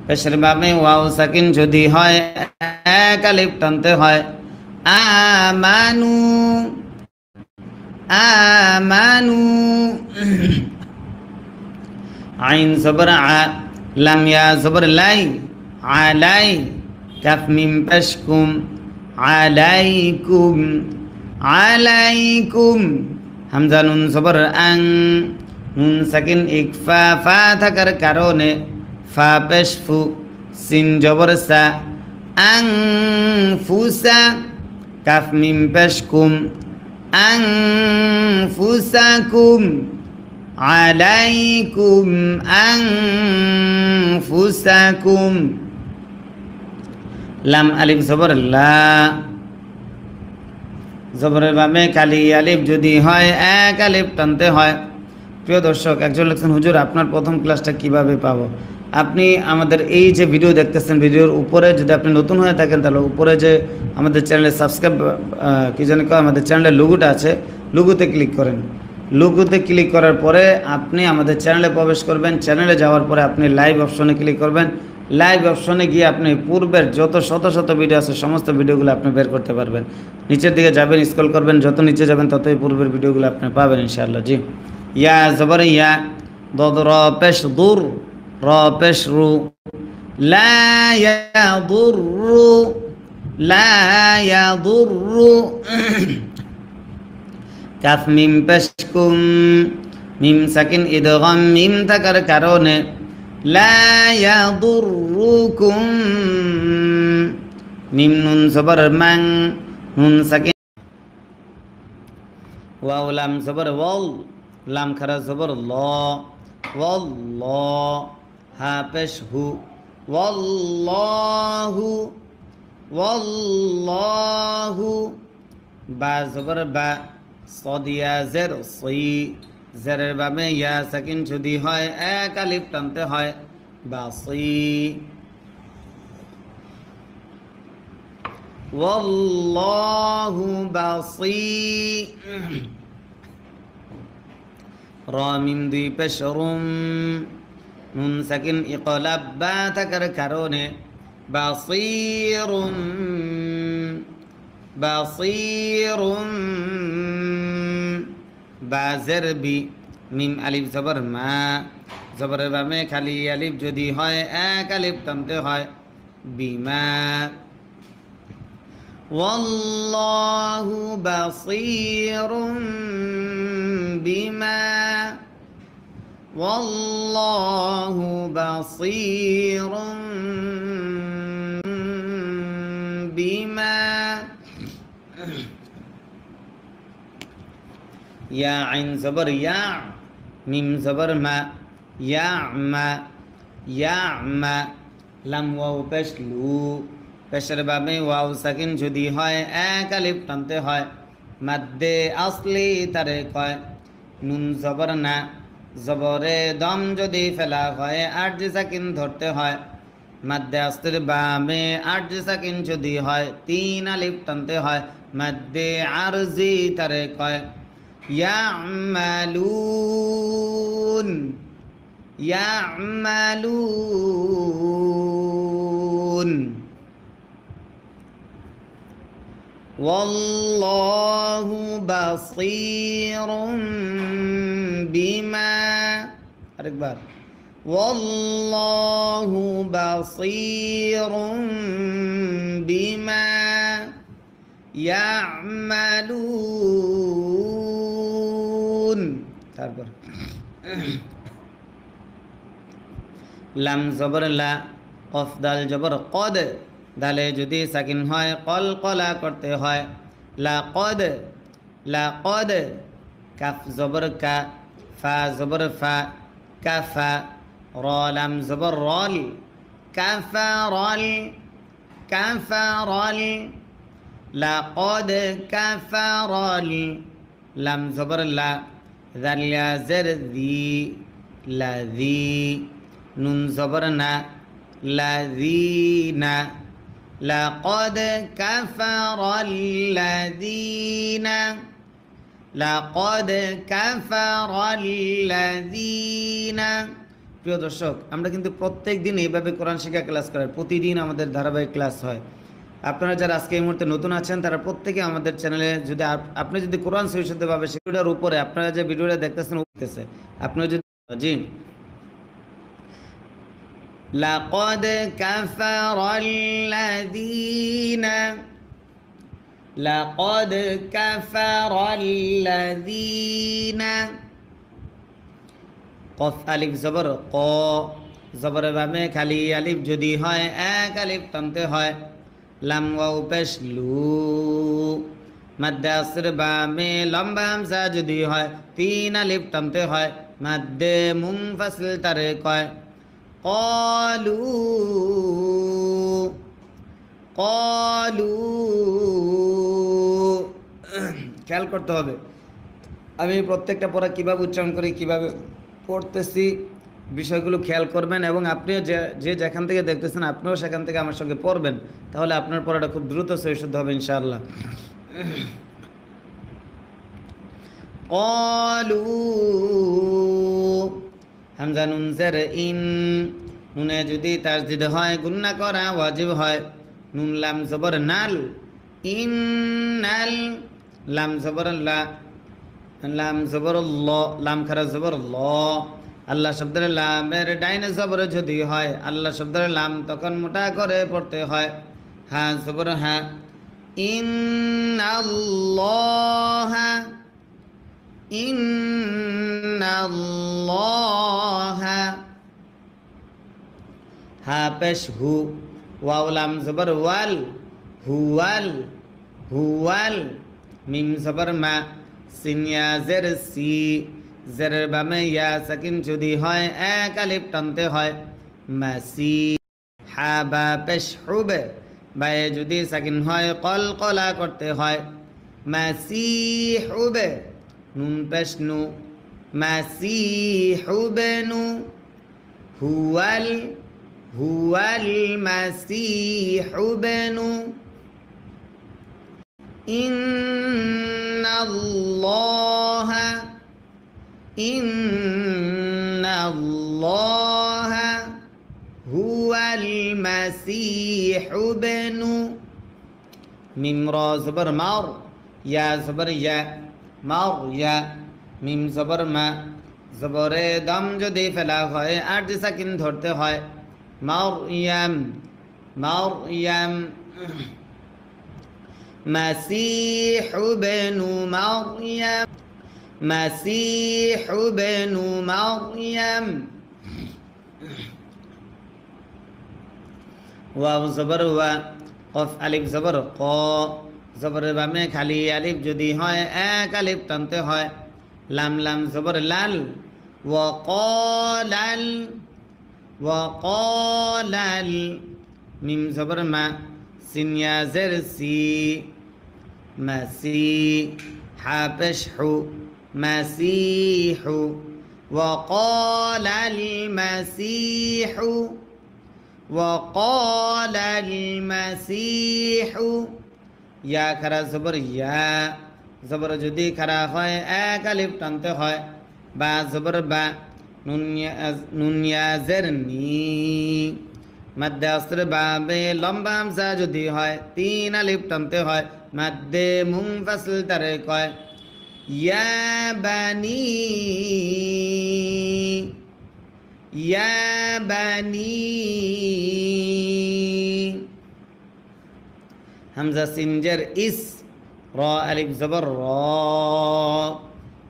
পেশের বামে ওয়াও সাকিন যদি হয় এক আলিফ টানতে হয় আমানু আমানু আইন জবর আ লাম ইয়া জবর লাই আলাই কাফ মিম পেশ কুম আলাইকুম আলাইকুম হামজা নুন জবর আং নুন সাকিন ইকফা ফা থাকার কারণে ফা পেশ ফু সিন জবর সা আং ফুসা কাফ মিম পেশ কুম আং ফুসাকুম আলাইকুম আং ফুসাকুম লাম আলিফ জবর লা জবরের বামে কালি আলিফ যদি হয় এক আলিফ টানতে হয়। প্রিয় দর্শক, একজন লিখছেন হুজুর আপনার প্রথম ক্লাসটা কিভাবে পাবো? আপনি আমাদের এই যে ভিডিও দেখতেছেন, ভিডিওর উপরে যদি আপনি নতুন হয়ে থাকেন তাহলে উপরে যে আমাদের চ্যানেলে সাবস্ক্রাইব কি জানি কয় আমাদের চ্যানেলের লোগোটা আছে, লোগোতে ক্লিক করেন। লোগোতে ক্লিক করার পরে আপনি আমাদের চ্যানেলে প্রবেশ করবেন। চ্যানেলে যাওয়ার পরে আপনি লাইভ অপশনে ক্লিক করবেন। লাইভ অপশনে গিয়ে আপনি পূর্বের যত শত শত ভিডিও আছে সমস্ত ভিডিওগুলো আপনি বের করতে পারবেন। নিচের দিকে যাবেন, স্ক্রল করবেন, যত নিচে যাবেন ততই পূর্বের ভিডিওগুলো আপনি পাবেন ইনশাআল্লাহ। জি ইয়া জবর ইয়া দদ র পেশ দুর র পেশ রু লা ইয়াদুরু লা ইয়াদুরু কাফ মিম পেশ কুম মিম সাকিন ইদগাম মিম থাকার কারণে লা ইয়াদুরুকুম মিম নুন জবর মান নুন সাকিন ওয়াও লাম জবর ওয়াল লাম খারা জবর ল ওয়াল্লাহ হা পেশ হু ওয়াল্লাহু ওয়াল্লাহু বা জবর বা সদিয়া জের সই জেরের বামে ইয়া সাকিন যদি হয় এক আলিফ টানতে হয় বাসি ওয়াল্লাহু বাসি রা মিম দুই পেশ রুম নুন সাকিন ইকলাব বা থাকার কারণে বাসিরুম বাসিরুম বা জের বি মিম আলিফ জবর মা জবরের বামে খালি আলিফ যদি হয় এক আলিফ টানতে হয় বিমা ওয়াল্লাহু বাসীরুম বিমা ওয়াল্লাহু বাসীরুম বিমা ইয়া আইন জবর ইয়া মিম জবর মা ইয়ামা ইয়ামা লাম ওয়াও পেশ লু পেশের বামে ওয়াও সাকিন যদি হয় এক আলিফ টানতে হয় মাদ্দে আসলি তারে কয় নুন জবর না জবরে দম যদি ফেলা হয় আরজি সাকিন ধরতে হয় মাদ্দে আসলির বামে আরজি সাকিন যদি হয় তিন আলিফ টানতে হয় মাদ্দে আরজি তারে কয় ইয়ামালুন ইয়ামালুন ওয়াল্লাহু বাসীরুম বিমা আরেকবার ওয়াল্লাহু বাসীরুম বিমা ইয়ামালুন তারপর লাম জবর লা, কফ দাল জবর কদ, দালে যদি সাকিন হয় কল কলা করতে হয়। লা কদ, লা কদ। কাফ জবর কা, ফা জবর ফা, কাফা। র লাম জবর রল, কাফা রল, কাফা রল। লা কদ কাফা রল, লাম জবর লা, জাল ইয়া জের দি, লা দি। নুন জবর না, লাযীনা। লাকদ কাফারাল্লাযীনা, লাকদ কাফারাল্লাযীনা। প্রিয় দর্শক, আমরা কিন্তু প্রত্যেক দিন এইভাবে কোরআন শিক্ষা ক্লাস করাই, প্রতিদিন আমাদের ধারাবাহিক ক্লাস হয়। আপনারা যারা আজকে এই মুহূর্তে নতুন আছেন তারা প্রত্যেকে আমাদের চ্যানেলে যদি আপনি যদি কোরআন সহিষ্ণুভাবে ভিডিওটার উপরে আপনারা যে ভিডিওটা দেখতেছেন উঠতেছে, আপনি যদি জি লাকদ কাফারাল্লাযীনা, লাকদ কাফারাল্লাযীনা। কফ আলিফ জবর ক, জবর বামে খালি আলিফ যদি হয় এক আলিফ টানতে হয়। লাম ওয়াও পেশ লু, মাদ্দে আসর বামে লম্বা হামজা যদি হয় তিন আলিফ টানতে হয়। মাদ্দে মুনফাসিল তারে কয়। ক্বালু, ক্বালু। খেয়াল করতে হবে আমি প্রত্যেকটা পড়া কিভাবে উচ্চারণ করি, কিভাবে পড়তেছি, বিষয়গুলো খেয়াল করবেন এবং আপনিও যে যেখান থেকে দেখতেছেন আপনিও সেখান থেকে আমার সঙ্গে পড়বেন, তাহলে আপনার পড়াটা খুব দ্রুত সহিষ্ণু হবে ইনশাআল্লাহ। ক্বালু, হামজা নুন জের ইন, নুনে যদি তাসদিদ হয় গুন্না করা ওয়াজিব হয়। নুন লাম জবর নাল, ইন্নাল। লাম জবর লা, লাম জবর ল, লাম খারা জবর ল। আল্লাহ শব্দের লামের ডাইনে জবর যদি হয় আল্লাহ শব্দের লাম তখন মোটা করে পড়তে হয়। হা জবর হা, ইন্নাল্লাহা, ইন্নাল্লাহা। হা পেশ হু, ওয়াও লাম জবর ওয়াল, হুয়াল, হুয়াল। মিম জবর মা, সিন ইয়া জের সি, জেরের বামে ইয়া সাকিন যদি হয় এক আলিফ টানতে হয়। মাসি। হা বা পেশ হুবে, বায়ে যদি সাকিন হয় কল কলা করতে হয়। মাসিহুবে, নুন পেশ নু, মাসিহুবেনু। হুয়াল, হুয়াল মাসিহুবেনু। ইন্নাল্লাহা, ইন্নাল্লাহা হুয়াল মাসিহুবেনু। মিম র জবর মার, ইয়া জবর ইয়া, মার ইয়া। মিম জবর মা, জবরে দম যদি ফেলা হয় আর যে সাকিন ধরতে হয়। মার ইয়াম, মার ইয়াম। মাসিহু বেনু মারইয়াম, মাসিহু বেনু মারইয়াম। ওয়াও জবর ওয়া, কফ আলিফ জবর ক, জবরের বামে খালি আলিফ যদি হয় এক আলিফ টানতে হয়। লাম লাম জবর লাল, ওয়াকালাল, ওয়াকালাল। মিম জবর মা, সিন ইয়া জের সি, মাসি। হা পেশ হু, মাসিহু। ওয়াকালাল মাসিহু, ওয়াকালাল মাসিহু। ইয়া খারা জবর ইয়া, জবর যদি খারা হয় এক আলিফ টানতে হয়। বা জবর বা, নুন ইয়া জের নি। মাদ্দে আসর বাবে লম্বা হামজা যদি হয় তিন আলিফ টানতে হয়। মাদ্দে মুনফাসিল তারে কয়। ইয়া বানি, ইয়া বানি। হামজা সিন জের ইস, র আলিফ জবর র,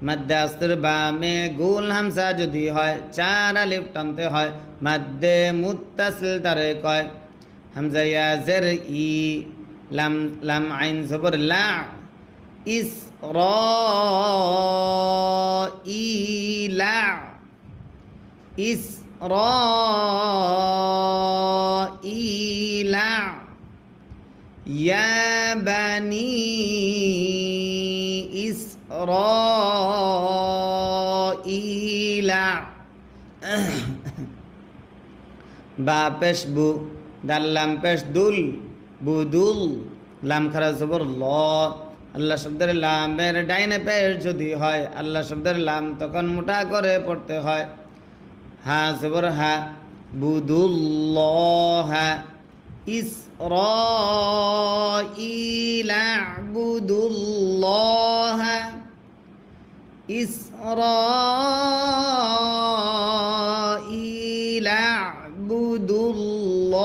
মাদ্দে আস্তের বামে গুল হামসা যদি হয় 4 আলিফ টানতে হয় মাদ্দে মুত্তাসিল তারে কয় হামজা ইয়া জের ই লাম লাম আইন জবর লা ইস র ই লা ইস র ই লা ইয়া বানি ইসরাঈলা বা পেশ বু দাল লাম পেশ দুল বুদুল লাম খারা জবর ল আল্লাহ শব্দের লামের ডাইনে পেশ যদি হয় আল্লাহ শব্দের লাম তখন মোটা করে পড়তে হয় হা জবর হা বুদুল্লাহ ইসরাঈলা আ'বুদুল্লাহ ইসরাঈলা আ'বুদুল্লাহ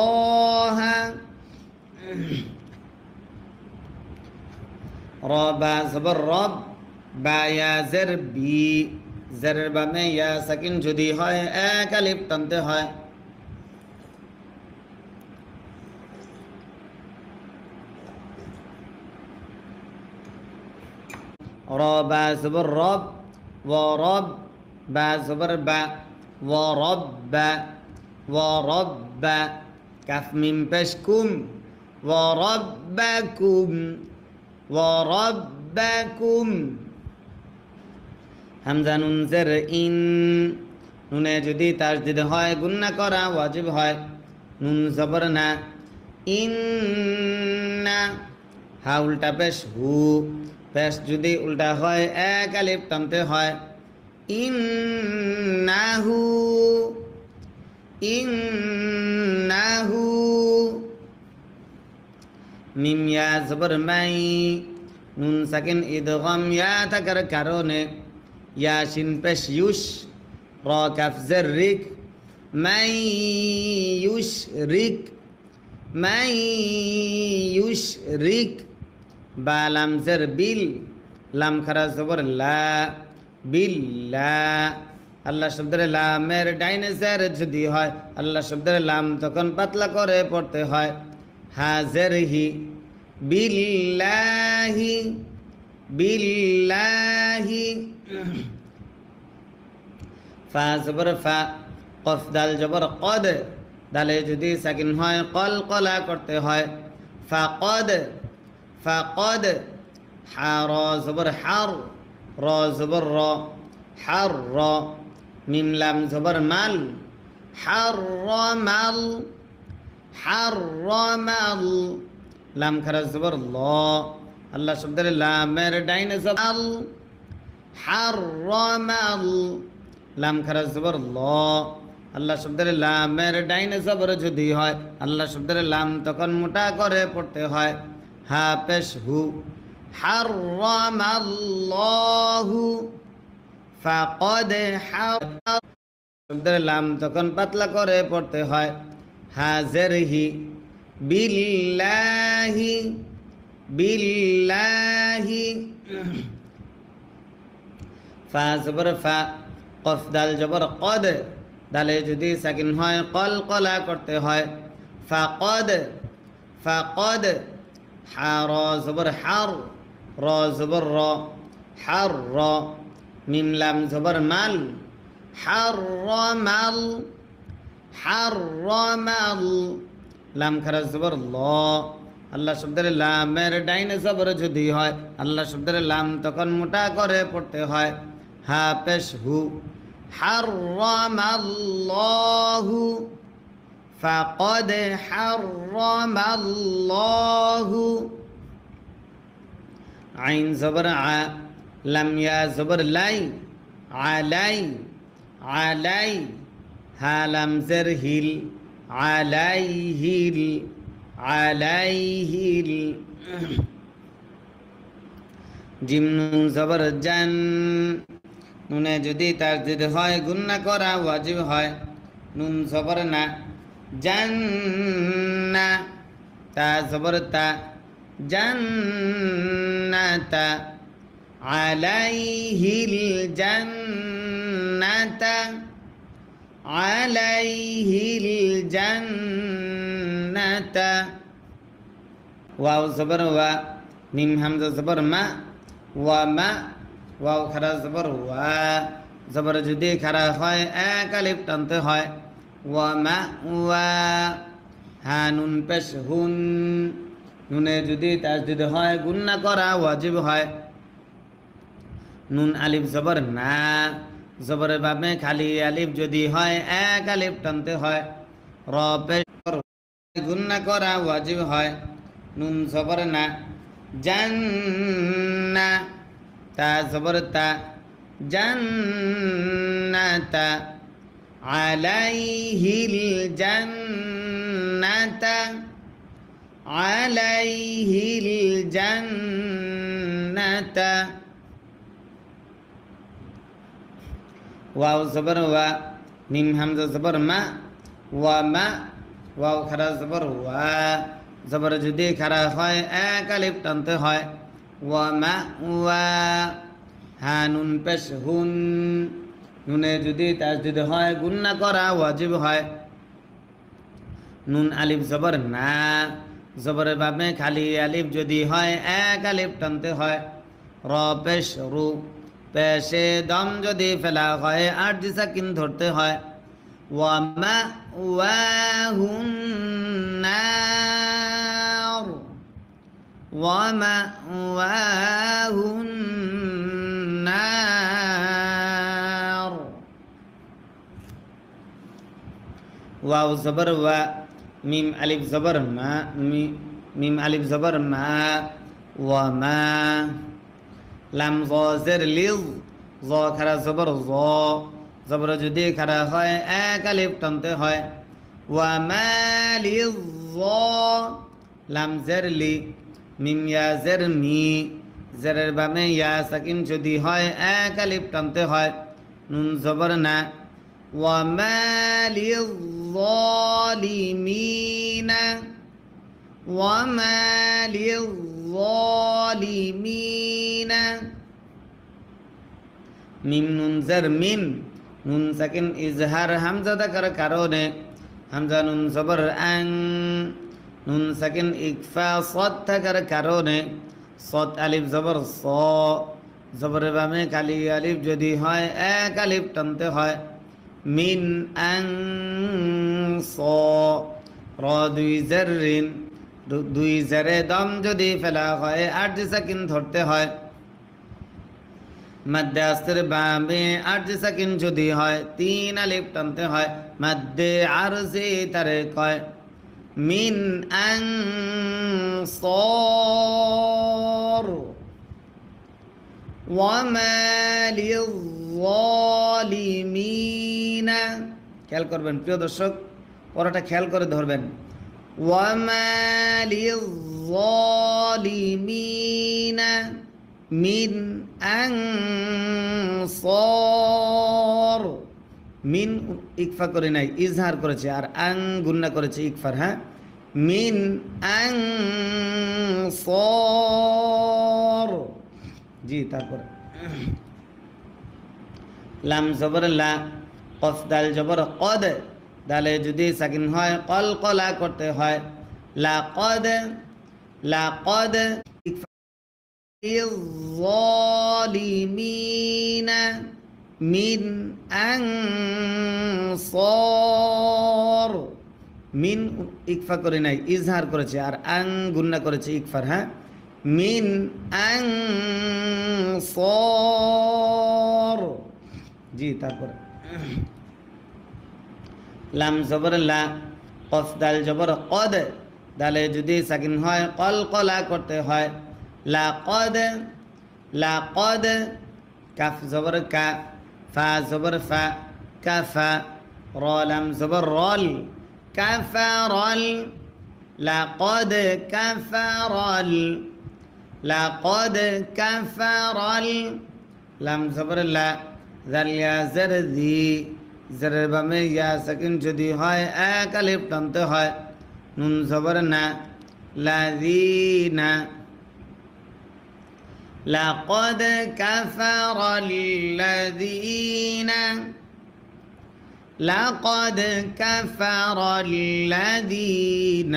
রবা জবর রব বা ইয়া জের বি জেরের বামে ইয়া সাকিন যদি হয় এক আলিফ টানতে হয় রবা জবর রব ওয়ারব বা জবর বা ওয়ারব্বা ওয়ারব্বা কাফ মিম পেশ কুম ওয়ারব্বাকুম ওয়ারব্বাকুম হামজা নুন জের ইন নুনে যদি তাসদীদ হয় গুন্না করা ওয়াজিব হয় নুন জবর না ইন্না হা উল্টা পেশ হু পেশ যদি উল্টা হয় এক আলিফ টানতে হয় ইন্নাহু ইন্নাহু মিম ইয়া জবর মাই নুন সাকিন ইদগাম ইয়া থাকার কারণে ইয়া শিন পেশ ইউশ র কাফ জের রিক মাই ইউশ রিক মাই ইউশ রিক বা লাম জের বিল লাম খারা জবর লা বিল্লা আল্লাহ শব্দের লামের ডাইনে জের যদি হয় আল্লাহ শব্দের লাম তখন পাতলা করে পড়তে হয় হাজের হি বিল্লাহি বিল্লাহি ফা জবর ফা কফ দাল জবর কদ দালে যদি সাকিন হয় কল কলা করতে হয় ফাকদ ফাকদ হা র জবর হার র জবর র হার র মিম লাম জবর মাল হার মাল হার মাল লাম খারা জবর ল আল্লাহ শব্দের লামের ডাইনে জবর হার মাল লাম খারা জবর ল আল্লাহ শব্দের লামের ডাইনে জবর যদি হয় আল্লাহ শব্দের লাম তখন মোটা করে পড়তে হয় হা পেশ হু হারামাল্লাহু ফাকাদ হারাম শব্দের লাম তখন পাতলা করে পড়তে হয় হাজের হি বিল্লাহি বিল্লাহি ফা জবর ফা কফ দাল জবর কদ দালে যদি সাকিন হয় কল কলা করতে হয় ফাকদ ফাকদ হা র জবর হার র জবর র হার র মিম লাম জবর মাল হার মাল হার মাল লাম খারা জবর ল আল্লাহ শব্দের লামের ডাইনে জবর যদি হয় আল্লাহ শব্দের লাম তখন মোটা করে পড়তে হয় হা পেশ হু হারামাল্লাহু ফাকাদ হারামাল্লাহু আইন জবর আ লাম ইয়া জবর লাই আলাই আলাই হা লাম জের হিল আলাইহিল আলাইহিল জিম নুন জবর জান নুনে যদি তাসদীদ হয় গুন্না করা ওয়াজিব হয় নুন জবর না জান্না তা জবর তা জান্নাতা আলাইহিল জান্নাতা আলাইহিল জান্নাতা ওয়াও জবর ওয়া মিম হামজা জবর মা ওয়া মা ওয়াও খারা জবর ওয়া জবর যদি খারা হয় এক আলিফ টানতে হয় ওয়া মা ওয়া হা নুন পেশ হুন নুনে যদি তাসদিদ হয় গুন্না করা ওয়াজিব হয় নুন আলিফ জবর না জবরের বামে খালি আলিফ যদি হয় এক আলিফ টানতে হয় র পেশ গুন্না করা ওয়াজিব হয় নুন জবর না জান্না তা জবর তা জান্নাতা আলাইহিল জান্নাতা আলাইহিল জান্নাতা ওয়াও জবর ওয়া মিম হামজা জবর মা ওয়া মা ওয়াও খারা জবর ওয়া জবর যদি খারা হয় এক আলিফ টানতে হয় ওয়া মা ওয়া হা নুন পেশ হুন নুনে যদি তাসদিদ হয় গুন্না করা ওয়াজিব হয় নুন আলিফ জবর না জবরের বামে খালি আলিফ যদি হয় এক আলিফ টানতে হয় র পেশ রু পেশে দম যদি ফেলা হয় আর সাকিন ধরতে হয় ওয়া মা ওয়া হুন নার ওয়া মা ওয়া হুন নার ওয়াও জবর ওয়া মিম আলিফ জবর মা মিম আলিফ জবর মা ওয়া মা লাম জ জের লিজ জ খারা জবর জ জবর যদি খারা হয় এক আলিফ টানতে হয় ওয়া মা লিজ জ লাম জের লি মিম ইয়া জের মি জেরের বামে ইয়া সাকিন যদি হয় এক আলিফ টানতে হয় নুন জবর না ওয়া মা লিজ যালিমিনা ওয়া মা লিজ যালিমিনা মিম নুন জের মিন নুন সাকিন ইজহার হামজা থাকার কারণে হামজা নুন জবর আং নুন সাকিন ইকফা সদ থাকার কারণে সদ আলিফ জবর স জবরের বামে কালি আলিফ যদি হয় এক আলিফ টানতে হয় মিন আং স র দুই জারিন দুই জারে দম যদি ফেলা হয় আর সাকিন ধরতে হয় মধ্যে আস্তের বামে আর সাকিন যদি হয় তিন আলিফ টানতে হয় মধ্যে আরজি তারে কয় মিন আং সর ওয়া মা লিয-যালিমিনা খেয়াল করবেন প্রিয় দর্শক পড়াটা খেয়াল করে ধরবেন ওয়া মা লিয-যালিমিনা মিন আং সর মিন ইকফা করে নাই ইজহার করেছে আর আং গুন্না করেছে ইকফার হ্যাঁ মিন আং সর জি তারপর লাম জবর লা কফ দাল জবর কদ দালে যদি সাকিন হয় কলকলা করতে হয় লাকদ যালিমিনা মিন আনসার মিন ইকফা করে নাই ইজহার করেছে আর আং গুন্না করেছে ইকফার হ্যাঁ মিন আনসার জি তারপর লাম জবর লা কফ দাল জবর কদ দালে যদি সাকিন হয় কলকলা করতে হয় লাকদ কাফ জবর কা ফা জবর ফা কাফা র লাম জবর রল কাফারল লাকদ কাফারল লাম জবর লা জাল ইয়া জের দি জেরের বামে ইয়া সাকিন যদি হয় এক আলিফ টানতে হয় নুন জবর না লাযিনা লাকাদ কাফারাল্লাযীনা لقد كفر الذين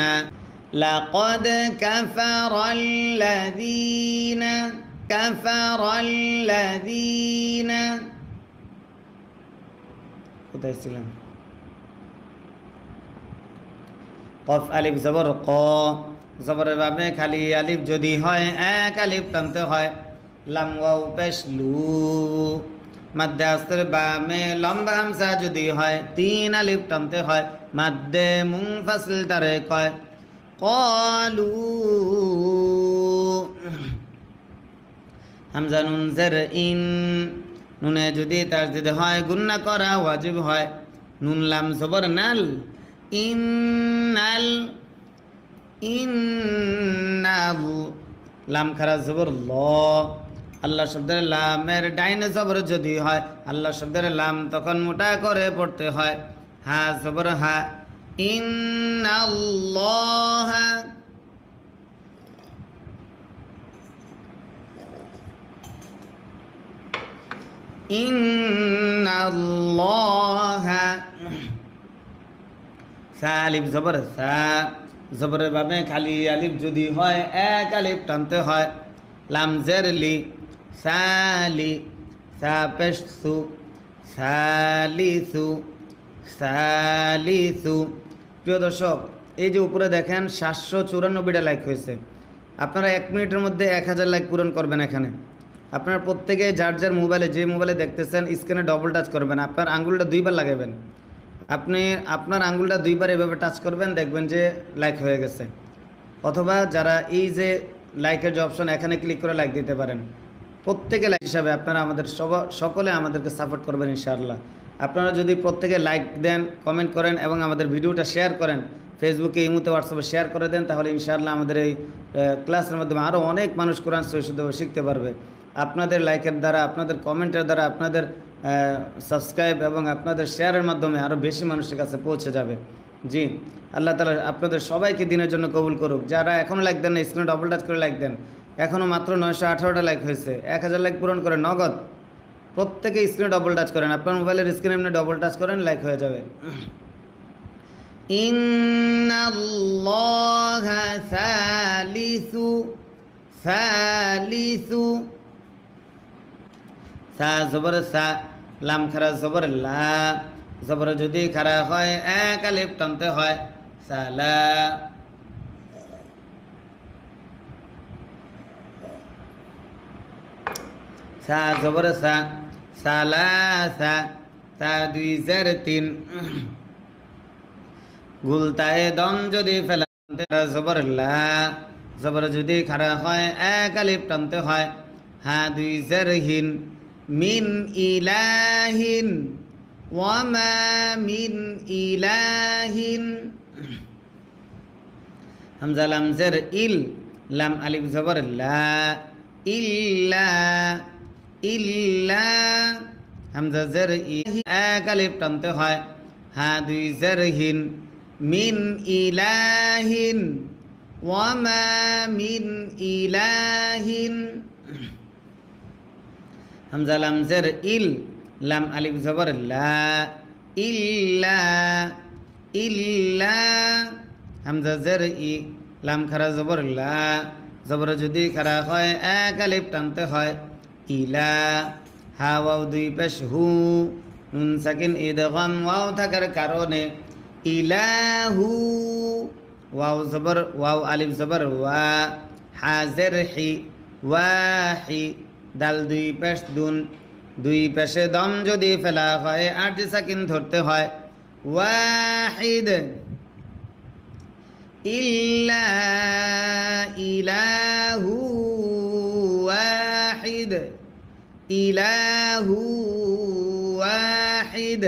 لقد كفر الذين كفر الذين কোথায় ছিলাম কফ আলিফ জবর ক জবরের ভাবে খালি আলিফ যদি হয় এক আলিফ টানতে হয় লাম ওয়াও পেশ লু মাদ্দে আসর বামে লম্বা হামজা যদি হয় তিন আলিফ টানতে হয় মাদ্দে মুনফাসিল তারে কয় ক্বালু হামজা নুন জের ইন নুনে যদি তাসদীদ হয় গুন্না করা ওয়াজিব হয় নুন লাম জবর নাল ইন্নাল ইন্নাহু লাম খারা জবর ল আল্লাহ শব্দের লামের ডাইনে জবর যদি হয় আল্লাহ শব্দের লাম তখন মোটা করে পড়তে হয় হা জবর হা ইন্নাল্লাহ ইন্নাল্লাহ সা আলিফ জবর সা জবরের ভাবে খালি আলিফ যদি হয় এক আলিফ টানতে হয় লাম জের লি সালি সাপেশু সালিসু সালিসু। প্রিয় দর্শক, এই যে উপরে দেখেন 794টা লাইক হয়েছে। আপনারা 1 মিনিটের মধ্যে 1000 লাইক পূরণ করবেন। এখানে আপনারা প্রত্যেকে যার যার মোবাইলে, যে মোবাইলে দেখতেছেন, স্ক্রিনে ডবল টাচ করবেন। আপনার আঙ্গুলটা 2বার লাগাবেন। আপনি আপনার আঙ্গুলটা 2বার এভাবে টাচ করবেন, দেখবেন যে লাইক হয়ে গেছে। অথবা যারা এই যে লাইকের যে অপশন, এখানে ক্লিক করে লাইক দিতে পারেন। প্রত্যেকে লাইক হিসাবে আপনারা আমাদের সকলে আমাদেরকে সাপোর্ট করবেন ইনশাআল্লাহ। আপনারা যদি প্রত্যেকে লাইক দেন, কমেন্ট করেন এবং আমাদের ভিডিওটা শেয়ার করেন, ফেসবুকে, ইমোতে, হোয়াটসঅ্যাপে শেয়ার করে দেন, তাহলে ইনশাআল্লাহ আমাদের এই ক্লাসের মাধ্যমে আরও অনেক মানুষ কোরআন শুদ্ধভাবে শিখতে পারবে। আপনাদের লাইকের দ্বারা, আপনাদের কমেন্টের দ্বারা, আপনাদের সাবস্ক্রাইব এবং আপনাদের শেয়ারের মাধ্যমে আরও বেশি মানুষের কাছে পৌঁছে যাবে। জি, আল্লাহ তাআলা আপনাদের সবাইকে দিনের জন্য কবুল করুক। যারা এখনও লাইক দেন না, স্ক্রিনে ডবল টাচ করে লাইক দেন। এখনও মাত্র 918টা লাইক হয়েছে। 1000 লাইক পূরণ করে নগদ। প্রত্যেকে স্ক্রিনে ডবল টাচ করেন, আপনার মোবাইলের স্ক্রিনে এমনি ডবল টাচ করেন, লাইক হয়ে যাবে। ইন্নাল্লাহা সালিসু সা জবর সা, লাম খারা জবর লা, জবর যদি খারা হয় এক আলিফ টানতে হয় সালা। সা জবর সা, সালাসা, তা 2 জের 3, গুলতায়ে দম যদি ফেলাতে জবর লা, জবর যদি খারা হয় এক আলিফ টানতে হয় হা 2 জের হিন, মিন ইলাহিন ওয়ামা মিন ইলাহিন। হামজা লাম জের ইল, লাম আলিফ জবর লা, ইল্লা ইল্লা, হামজা জের ই এক আলিফ টানতে হয় হা 2 জের হিন, মিন ইলাহিন ওয়ামা মিন ইলাহিন। হামজা লাম জের ইল, লাম আলিফ জবর লা, ইল্লা ইল্লা, হামজা জের ই, লাম খারা জবর লা, জবর যদি খারা হয় এক আলিফ টানতে হয় ইলা। হা ওয়াও 2 পেশ হু, নুন সাকিন ইদগাম ওয়াও থাকার কারণে ইলাহু, ওয়াও জবর ওয়াও আলিফ জবর ওয়া, হা জের হি, ওয়াহি, দাল 2 পেশ দুন, 2 পেশে দম যদি ফেলা হয় 8 সাকিন ধরতে হয় ওয়াহিদ। ইল্লা ইলাহু ওয়াহিদ, ইলাহু ওয়াহিদ।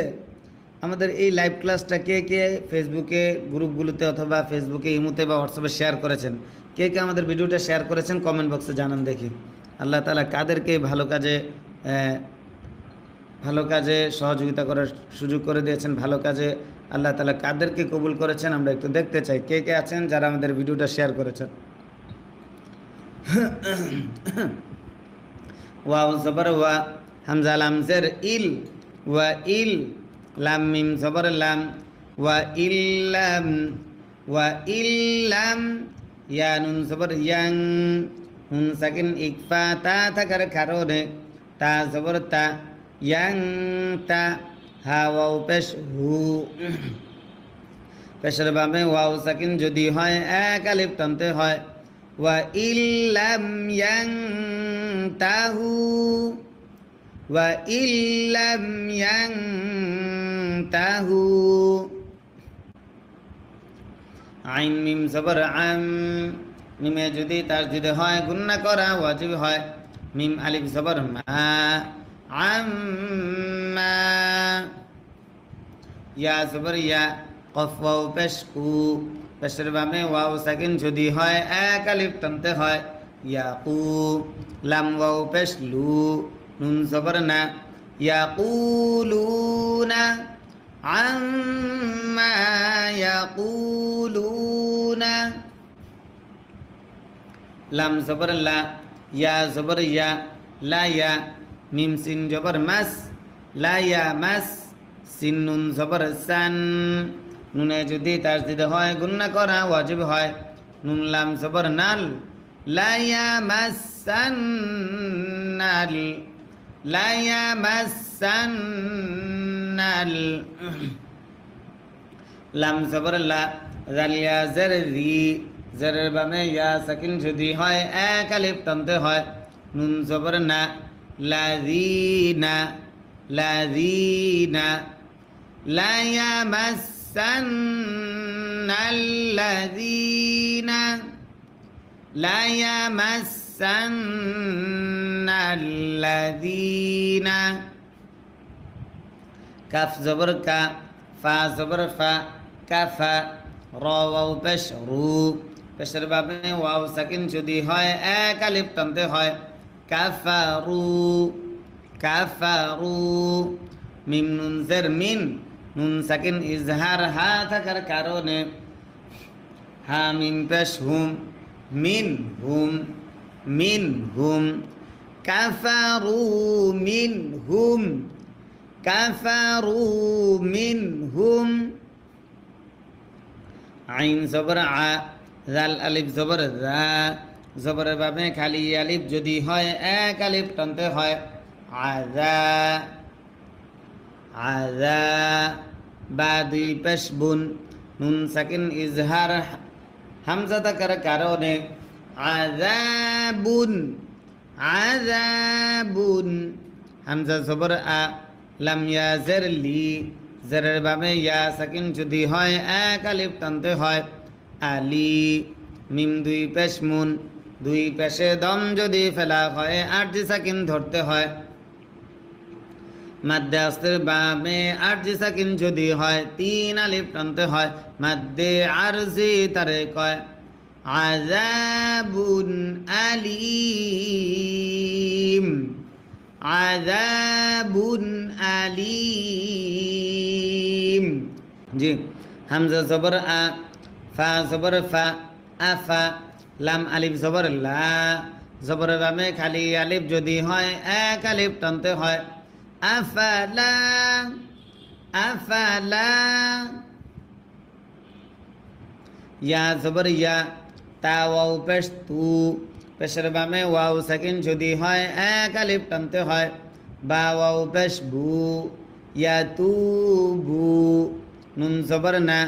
আমাদের এই লাইভ ক্লাসটা কে কে ফেসবুকে গ্রুপগুলোতে অথবা ফেসবুকে, ইমোতে বা হোয়াটসঅ্যাপে শেয়ার করেছেন, কে কে আমাদের ভিডিওটা শেয়ার করেছেন, কমেন্ট বক্সে জানান দেখি। আল্লাহ তাআলা কাদেরকে ভালো কাজে সহযোগিতা করার সুযোগ করে দিয়েছেন, ভালো কাজে আল্লাহ তাআলা কাদেরকে কবুল করেছেন, আমরা একটু দেখতে চাই কে কে আছেন যারা আমাদের ভিডিওটা শেয়ার করেছেন। ওয়াও জবর ওয়া হামজা লাম জের ইল ওয়া ইল লাম মিম জবর লাম ওয়া ইল্লাম ওয়া ইল্লাম ইয়া নুন জবর ইয়াং নুন সাকিন ইকফা তা থাকার কারণে তা জবর তা ইয়াং তা হা ওয়াও পেশ হু পেশের বামে ওয়াও সাকিন যদি হয় এক আলিফ টানতে হয় ওয়া ইল্লাম ইয়াং তাহু ওয়া ইল্লাম ইয়াং তাহু আইন মিম জবর আম মিমে যদি তাসদীদ হয় গুণনা করা ওয়াজিব হয় মিম আলিফ জবর মা আম্মা ইয়া জবর ইয়া কফ ওয়াও পেশ উ পেশের বামে ওয়াও সাকিন যদি হয় এক আলিফ টানতে হয় ইয়াকু লাম ওয়াও পেশ লু নুন জবর না ইয়াকুলুনা আম্মা ইয়াকুলুনা লাম জবর লা ইয়া জবর ইয়া লা ইয়া মিম সিন জবর মাস লা ইয়া মাস সিন নুন জবর সান নুনে যদি তাসদীদ হয় গুণনা করা ওয়াজিব হয় নুন লাম জবর নাল লা ইয়ামাসান্নাল লা ইয়ামাসান্নাল লাম জবর লা জাল ইয়া জার রি জারের বামে ইয়া সাকিন যদি হয় এক আলিফ টানতে হয় নুন জবর না লাযিনা লাযিনা লা ইয়ামাসান্নাল্লাযিনা লা ইয়ামাসান্নাল্লাযিনা কাফ জবর কা ফা জবর ফা কাফা র ওয়াও পেশ রু পেশের বামে ওয়াও সাকিন যদি হয় এক আলিফ টানতে হয় কাফারু কাফারু মিম নুন জের মিন নুন সাকিন ইজহার হা থাকার কারণে হা মিম পেশ হুম মিন হুম কাফারু মিন হুম কাফারু মিন হুম আইন জবর আ জাল আলিফ জবর যা জবরের বামে খালি আলিফ যদি হয় এক আলিফ টানতে হয় আযা আযা বা দুই পেশ বুন নুন সাকিন ইজহার হামজা থাকার কারণে আযাবুন আযাবুন হামজা জবর আ লাম ইয়া জার লি জারের বামে ইয়া সাকিন যদি হয় এক আলিফ টানতে হয় আলি মিম দুই পেশ মুন দুই পেশে দম যদি ফেলা হয় আরজি সাকিন ধরতে হয় মাদ্দে আস্তের বামে আরজি সাকিন যদি হয় তিন আলিফ টানতে হয় মাদ্দে আরজি তারে কয় আযাবুন আলীম আযাবুন আলীম জি হামজা জবর আ ফা জবর ফা আফা লাম আলিফ জবর লা জবরের বামে খালি আলিফ যদি হয় এক আলিফ টানতে হয় আফালা আফালা ইয়া জবর ইয়া তা ওয়াও পেশ তু পেশের বামে ওয়াও সাকিন যদি হয় এক আলিফ টানতে হয় বা ওয়াও পেশ বু ইয়া তু বু নুন জবর না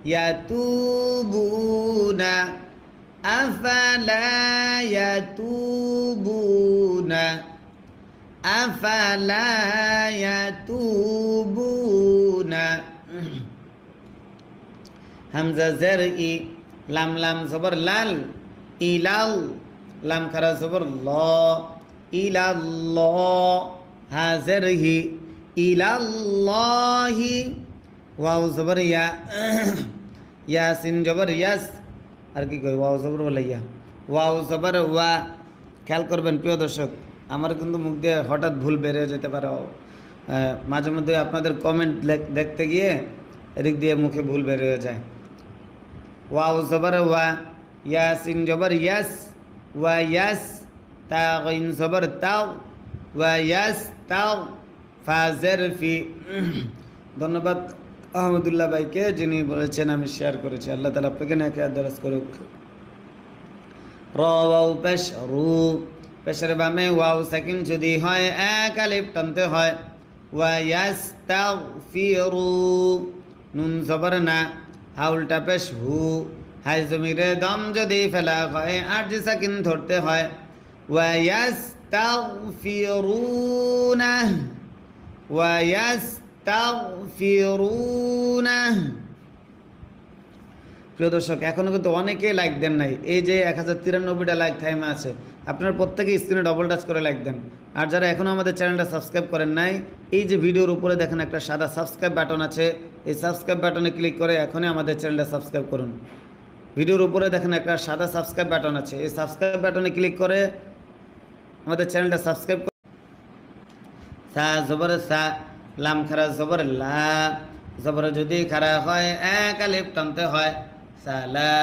ইয়া তু বু না আফালা ইয়াতুবুনা আফালা ইয়াতুবুনা হামজা জের ই লাম লাম জবর লাল ইলাল লাম খারা জবর ল ইলাল হা জের হি ইলাল্লাহি ওয়াও জবর ইয়া ইয়াসিন জবর ইয়াস আর কি কই ওয়াও জবর বলে ইয়া ওয়াও জবর ওয়া খেয়াল করবেন প্রিয় দর্শক আমার কিন্তু মুখ দিয়ে হঠাৎ ভুল বেরিয়ে যেতে পারে মাঝে মধ্যে আপনাদের কমেন্ট দেখতে গিয়ে এদিক দিয়ে মুখে ভুল বেরিয়ে যায় ওয়াও জবর ওয়া ইয়াসিন জবর ইয়াস ওয়া ইয়াস তা গাইন জবর তাও ওয়া ইয়াস্তাগ ফাজের ফি। ধন্যবাদ আহমদুল্লাহ ভাইকে, যিনি বলেছেন আমি শেয়ার করেছি। আল্লাহ তাআলা আপনাকে নেকি দরাজ করুক। র ওয়াও পেশ রু, পেশের বামে ওয়াও সাকিন যদি হয় এক আলিফ টানতে হয়। ওয়া ইয়াস্তাগফিরু, নুন জবর না, হাউলটা পেশ হু, হাই জমিরে দম যদি ফেলা হয় আরজি সাকিন ধরতে হয়। ওয়া ইয়াস্তাগফিরুনা, ওয়া ইয়াস্তাগফিরুনা। প্রিয় দর্শক, এখনো কিন্তু অনেকেই লাইক দেন নাই। এই যে 1093টা লাইক টাইম আছে, আপনারা প্রত্যেকেই স্ক্রিনে ডবল টাচ করে লাইক দেন। আর যারা এখনো আমাদের চ্যানেলটা সাবস্ক্রাইব করেন নাই, এই যে ভিডিওর উপরে দেখেন একটা সাদা সাবস্ক্রাইব বাটন আছে, এই সাবস্ক্রাইব বাটনে ক্লিক করে এখনই আমাদের চ্যানেলটা সাবস্ক্রাইব করুন। ভিডিওর উপরে দেখেন একটা সাদা সাবস্ক্রাইব বাটন আছে, এই সাবস্ক্রাইব বাটনে ক্লিক করে আমাদের চ্যানেলটা সাবস্ক্রাইব করুন। সা জবর সা, লাম খারা জবর লা, জবর যদি খারা হয় এক আলিফ টানতে হয়। সালা,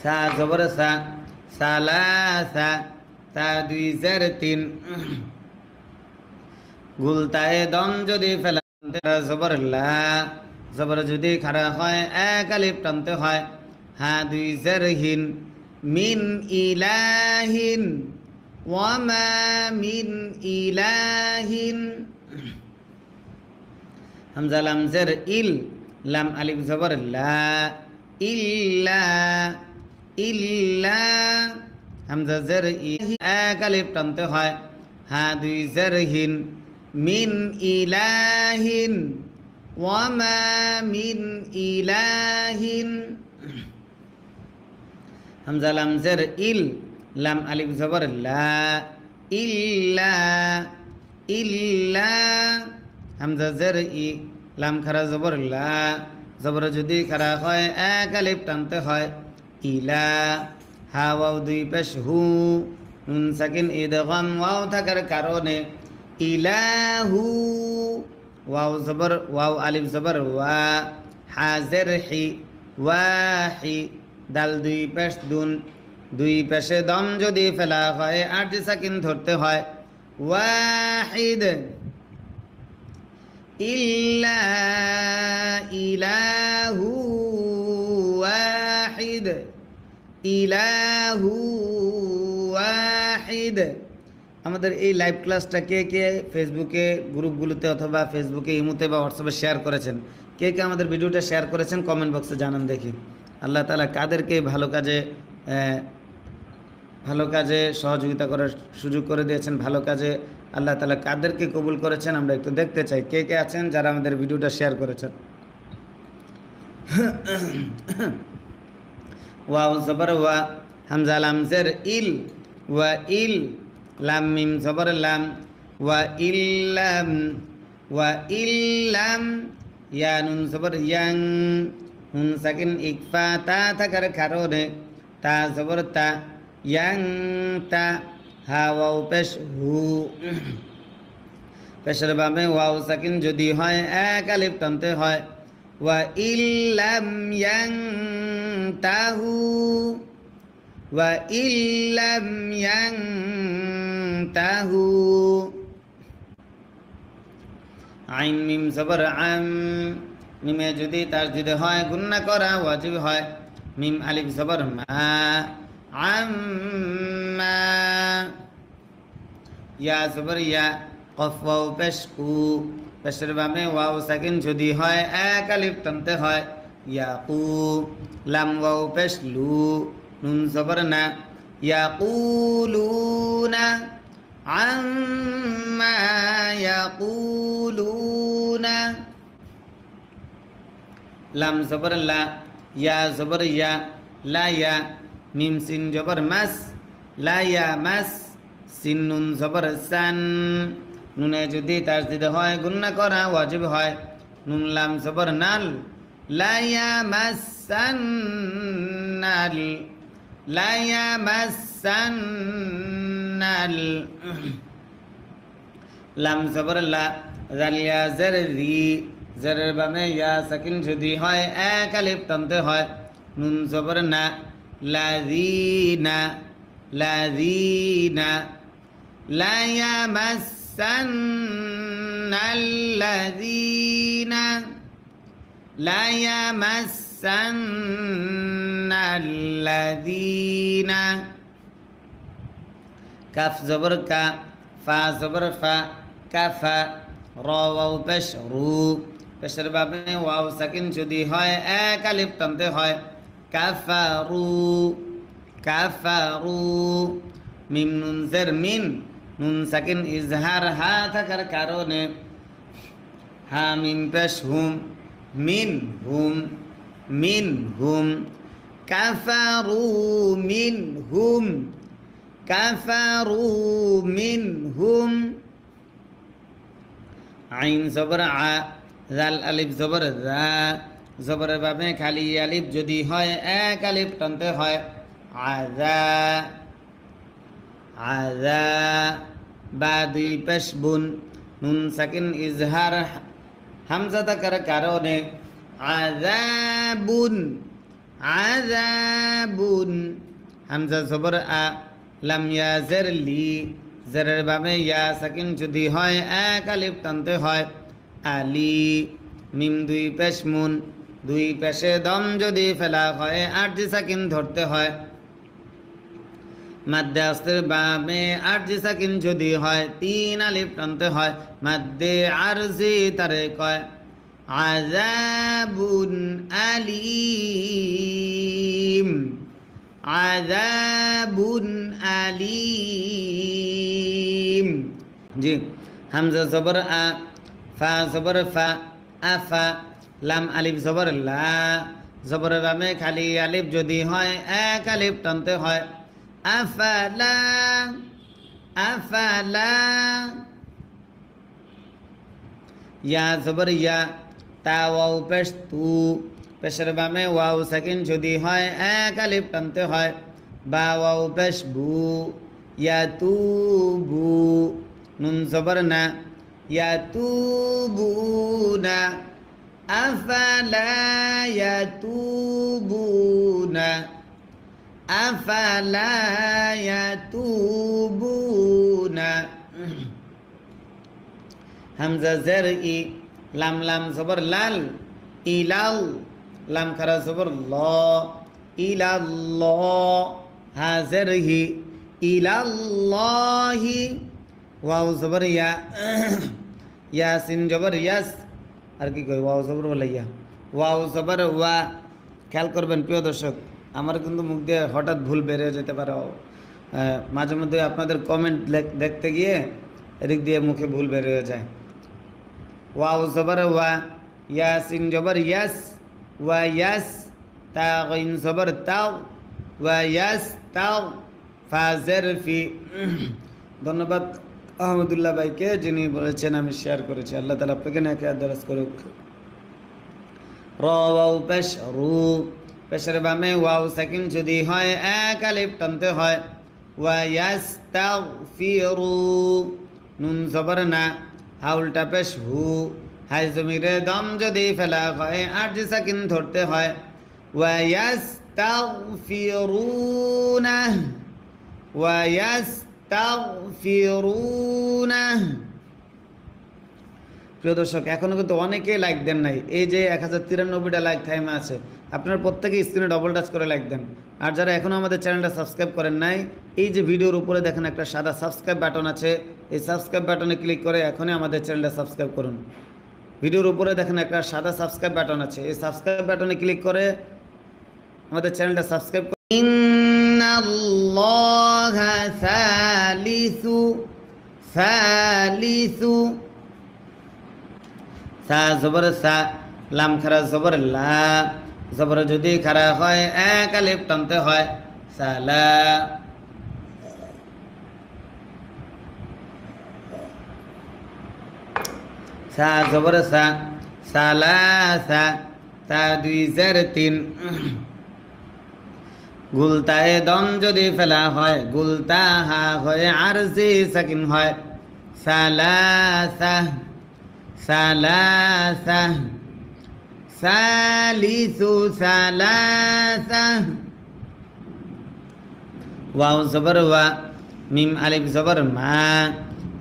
সা জবর সা, সালাসা, তা দুই জের তিন, গুলতায়ে দম যদি ফেলা জবর লা, জবর যদি খারা হয় এক আলিফ টানতে হয়। হা দুই জের হিন, মিন ইলাহিন, ওয়ামা মিন ইলাহিন। হামজা লাম জের ইল, লাম আলিফ জবর লা, ইল্লা, ইল্লা, হামজা জের ই, এক আলিফ টানতে হয়। হা দুই জের হিন, মিন ইলাহিন, ওয়ামা মিন ইলাহিন। হামজা লাম জের ইল, লাম আলিফ জবর লা, ইল্লা, ইল্লা, হামজা জের ই, লাম খারা জবর লা, জবর যদি খারা হয় এক আলিফ টানতে হয়। ইলা, হা ওয়াও দুই পেশ হু, নুন সাকিন ইদগাম ওয়াও থাকার কারণে ইলাহু, ওয়াও জবর ওয়াও আলিফ জবর ওয়া, হাজের হি, ওয়াহি, দাল দুই পেশ দুন, দুই পেশে দম যদি ফেলা হয় আরজি সাকিন ধরতে হয়। ওয়াহিদ, ইল্লা ইলাহু ওয়াহিদ, ইলাহু ওয়াহিদ। আমাদের এই লাইভ ক্লাসটা কে কে ফেসবুকে গ্রুপগুলোতে অথবা ফেসবুকে ইমুতে বা হোয়াটসঅ্যাপে শেয়ার করেছেন, কে কে আমাদের ভিডিওটা শেয়ার করেছেন কমেন্ট বক্সে জানান দেখি। আল্লাহ তাআলা কাদেরকে ভালো কাজে সহযোগিতা করার সুযোগ করে দিয়েছেন, ভালো কাজে আল্লাহ তাআলা কাদেরকে কবুল করেছেন আমরা একটু দেখতে চাই। কে কে আছেন যারা আমাদের ভিডিওটা শেয়ার করেছেন। ওয়াও জবর ওয়া, হামজা লাম জের ইল, ওয়া ইল, লাম মিম জবর লাম, ওয়া ইল্লাম, ওয়া ইল্লাম, ইয়া নুন জবর ইয়াং, নুন সাকিন ইকফা তা থাকার কারণে তা জবর তা, ইয়াং তা, হা ওয়াও পেশ হু, পেশের বামে ওয়াও সাকিন যদি হয় এক আলিফ টানতে হয়। ওয়া ইল্লাম ইয়াং তাহু, ওয়া ইল্লাম ইয়াং তাহু। আইন মিম জবর আম, মিমে যদি তাসদীদ হয় গুন্না করা ওয়াজিব হয়। মিম আলিফ জবর মা, আম্মা, ইয়া জবর ইয়া, কফ ওয়াও পেশ কু, পেশের বামে ওয়াও সাকিন যদি হয় এক আলিফ টানতে হয়। ইয়াকু, লাম ওয়াও পেশ লু, নুন জবর না, ইয়াকুলুনা, আম্মা ইয়াকুলুনা। লাম জবর লা, ইয়া জবর ইয়া, লা ইয়া, মিম সিন জবর মাস, লা ইয়া মাস, সিন নুন জবর সান, নুনে যদি তাসদীদ হয় গুন্না করা ওয়াজিব হয়। নুন লাম জবর নাল, লা ইয়া মাসান নাল, লা ইয়া মাসান নাল। লাম জবর লা, জাল ইয়া জের রি, জেরের বামে ইয়া সাকিন যদি হয় এক আলিফ টানতে হয়। নুন জবর না, লাযীনা লাযীনা লা ইয়ামাসান্নাল্লাযীনা লা ইয়ামাসান্নাল্লাযীনা কাফ জবর কা ফা জবর ফা কাফা র ওয়াও পেশ রু পেশের বাবে ওয়াও সাকিন যদি হয় এক আলিফ টানতে হয় কাফারু কাফারু মিম নুন জের মিন নুন সাকিন ইজহার হা থাকার কারণে হা মিম পেশ হুম মিন হুম মিন হুম কাফারু মিন হুম কাফারু মিন হুম আইন জবর আ জাল আলিফ জবর যা জবরের বাবে খালি আলিফ যদি হয় এক আলিফ টানতে হয় আযা আযা বা দুই পেশ বুন নুন সাকিন ইজহার হামজা থাকার কারণে আযাবুন আযাবুন হামজা জবর আ লাম ইয়া জের লি জেরের বাবে ইয়া সাকিন যদি হয় এক আলিফ টানতে হয় আলি মিম দুই পেশ মুন দুই পেশে দম যদি ফেলা হয় আরজি সাকিন ধরতে হয় মাদ্দে আস্তের বাবে আরজি সাকিন যদি হয় তিন আলিফ টানতে হয় মাদ্দে আরজি তারে কয় আযাবুন আলীম আযাবুন আলীম জি হামজা জবর আ ফা জবর ফা আফা লাম আলিফ জবর লা জবরের বামে খালি আলিফ যদি হয় এক আলিফ টানতে হয় আফালা আফালা ইয়া জবর ইয়া তা ওয়াও পেশ তু পেশের বামে ওয়াও সাকিন যদি হয় এক আলিফ টানতে হয় বা ওয়াও পেশ বু ইয়া তু বু নুন জবর না ইয়া তু বু না আফালা ইয়া তু বু না আফালা ইয়া তু বু না হামজা জের ই লাম লাম জবর লাল ইলাল লাম খারা জবর ল ইলাল হাজের হি ইলাল্লাহি ওয়াও জবর ইয়া ইয়াসিন জবর ইয়াস আর কি কই ওয়াও জবর বলে ইয়া ওয়াও জবর ওয়া খেয়াল করবেন প্রিয় দর্শক আমার কিন্তু মুখ দিয়ে হঠাৎ ভুল বেড়ে যেতে পারে মাঝে মধ্যে আপনাদের কমেন্ট দেখতে গিয়ে এদিক দিয়ে মুখে ভুল বের হয়ে যায় ওয়াও জবর ওয়া ইয়াসিন জবর ইয়াস ওয়া ইয়াস তা গাইন জবর তাও ওয়া ইয়াস তাও ফাজের ফি ধন্যবাদ আহমদুল্লাহ ভাইকে যিনি বলেছেন আমি শেয়ার করেছি আল্লাহ তাআলা আপনাকে নেক আদরাস করুক র ওয়াও পেশ রু পেশের বামে ওয়াও সাকিন যদি হয় এক আলিফ টানতে হয় ওয়া ইয়াস্তাগফিরু নুন জবর না হাউলটা পেশ হু হাই জমিরে দম যদি ফেলা হয় আরজি সাকিন ধরতে হয় ওয়া ইয়াস্তাগফিরুনা ওয়া ইয়াস্তাগফিরুনা প্রিয় দর্শক এখনো কিন্তু অনেকেই লাইক দেন নাই এই যে 1093টা লাইক টাইম আছে আপনারা প্রত্যেকে স্ক্রিনে ডবল টাচ করে লাইক দেন আর যারা এখনো আমাদের চ্যানেলটা সাবস্ক্রাইব করেন নাই এই যে ভিডিওর উপরে দেখেন একটা সাদা সাবস্ক্রাইব বাটন আছে এই সাবস্ক্রাইব বাটনে ক্লিক করে এখনই আমাদের চ্যানেলটা সাবস্ক্রাইব করুন ভিডিওর উপরে দেখেন একটা সাদা সাবস্ক্রাইব বাটন আছে এই সাবস্ক্রাইব বাটনে ক্লিক করে আমাদের চ্যানেলটা সাবস্ক্রাইব করুন ইন্নাল্লাহা সালিসু সা জবর সা লাম খারা জবর লা জবর যদি খারা হয় এক আলিফ টানতে হয় সালা সা জবর সা সালাসা তা দুই জের তিন গুলতায়ে দম যদি ফেলা হয় গুলতা হা হয় আরজি সাকিন হয় সালাসা সালাসা সালিসু সালাসা ওয়াও জবর ওয়া মিম আলিফ জবর মা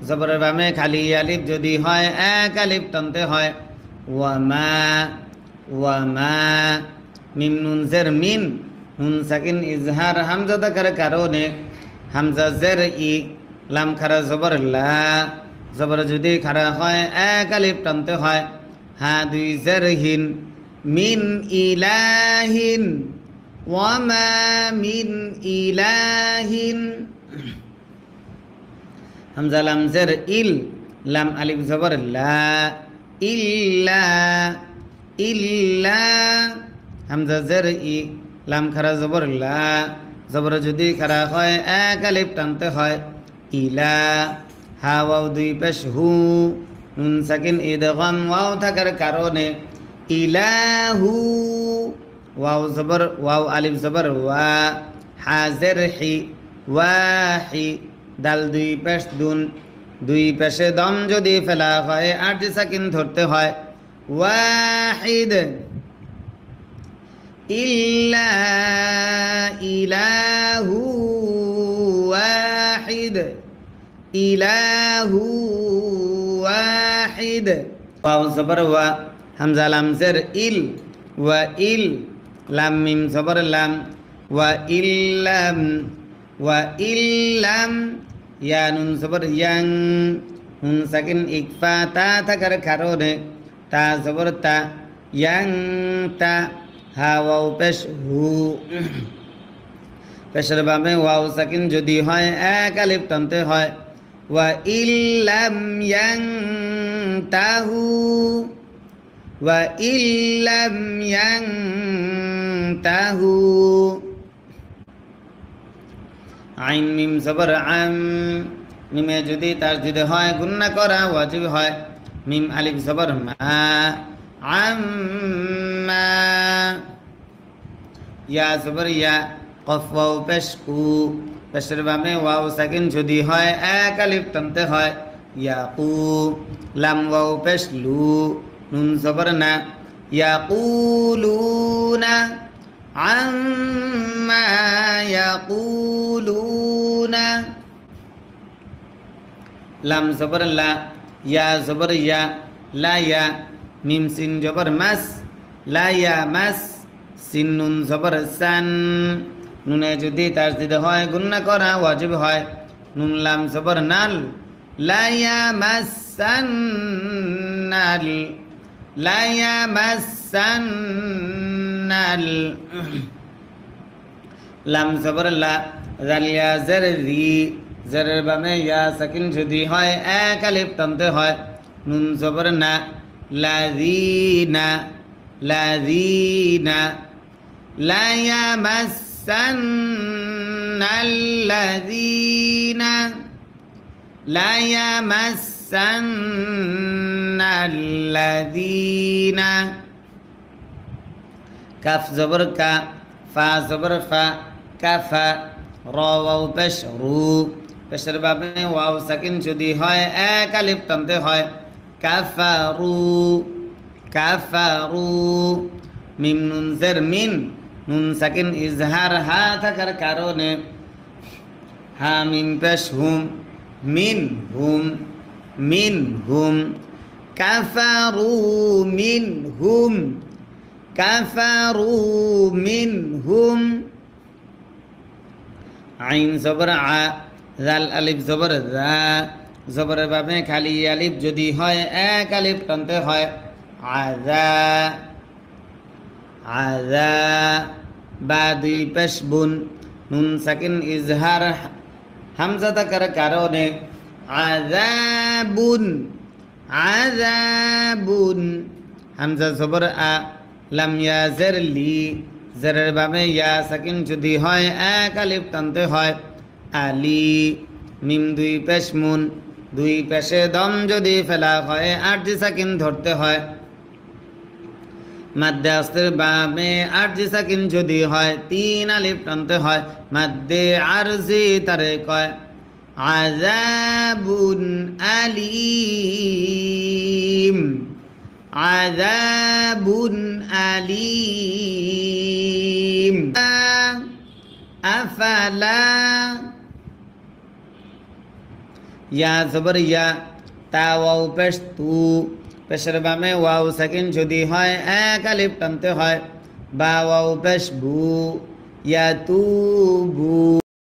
জবরের বামে খালি আলিফ যদি হয় এক আলিফ টানতে হয় ওয়া মা মিম নুন জের মিন নুন সাকিন ইজহার হামজা থাকার কারণে হামজা জের ই লাম খারা জবর লা জবর যদি খারা হয় এক আলিফ টানতে হয় হা দুই জের হিন মিন ইলাহিন ওয়া মা মিন ইলাহিন হামজা লাম জের ইল লাম আলিফ জবর লা ইল্লা হামজা জের ই লাম খারা জবর লা জবর যদি খারা হয় এক আলিফ টানতে হয় ইলা হা ওয়াও দুই পেশ হু নুন সাকিন ইদগাম ওয়াও থাকার কারণে ইলাহু ওয়াও জবর ওয়াও আলিফ জবর ওয়া হা জের হি ওয়াহি দাল দুই পেশ দুন দুই পেশে দম যদি ফেলা হয় আট সাকিন ধরতে হয় ওয়াহিদ ইল্লা ইলাহু ওয়াহিদ ইলাহু ওয়াহিদ ওয়াও জবর ওয়া হামজা লাম জের ইল ওয়া ইল লাম মিম জবর লাম ওয়া ইল্লাম ইয়া নুন জবর ইয়াং নুন সাকিন ইকফা তা থাকার কারণে তা জবর তা ইয়াং তা হা ওয়াও পেশ হু পেশের বামে ওয়াও সাকিন যদি হয় এক আলিফ টানতে হয় ওয়া ইল্লাম ইয়াং তাহু ওয়া ইল্লাম ইয়াং তাহু আইন মিম জবর আম মিমে যদি তাসদীদ হয় গুন্না করা ওয়াজিব হয় মিম আলিফ জবর মা আম্মা ইয়া জবর ইয়া কফ ওয়াও পেশ কু পেশের বামে ওয়াও সাকিন যদি হয় এক আলিফ টানতে হয় ইয়াকু লাম ওয়াও পেশ লু নুন জবর না ইয়াকুলুনা আম্মা ইয়াকুলুনা লাম জবর লা ইয়া জবর ইয়া লা ইয়া মিম সিন জবর মাস লা ইয়া মাস সিন নুন জবর সান নুনে যদি তাসদীদ হয় গুন্না করা ওয়াজিব হয় নুন লাম জবর নাল লা ইয়া মাসান্নাল লা ইয়া মাসান্নাল লাম জবর লা জাল ইয়া জের রি জেরের বামে ইয়া সাকিন যদি হয় এক আলিফ টানতে হয় নুন জবর না লাযীনা লাযীনা লা ইয়ামাসান্নাল লাযীনা লা ইয়ামাসান্নাল লাযীনা কাফ জবর কা ফা জবর ফা কাফা র ওয়াও পেশ রু পেশের বামে ওয়াও সাকিন যদি হয় এক আলিফ টানতে হয় কাফারু মিম নুন জের মিন নুন সাকিন ইজহার হা থাকার কারণে হা মিম পেশ হুম মিন হুম কাফারু মিন হুম আইন জবর আ জাল আলিফ জবর যা জবরের বামে খালি আলিফ যদি হয় এক আলিফ টানতে হয় আযা বা দুই পেশ বুন নুন সাকিন ইজহার হামজা থাকার কারণে আযাবুন হামজা জবর আ লাম ইয়া জের লি জেরের বামে ইয়া সাকিন যদি হয় এক আলিফ টানতে হয় আলি মিম দুই পেশ মুন দুই পেশে দম যদি ফেলা হয় আট সাকিন ধরতে হয় মাদ্দে আস্তের বামে আট সাকিন যদি হয় তিন আলিফ টানতে হয় মাদ্দে আরজি তারে কয় আযাবুন আলীম আযাবুন আলীম আফালা ইয়া জবর ইয়া তা ওয়াও পেশ তু পেশের বামে ওয়াও সাকিন যদি হয় এক আলিফ টানতে হয় বা ওয়াও পেশ বু ইয়া তু বু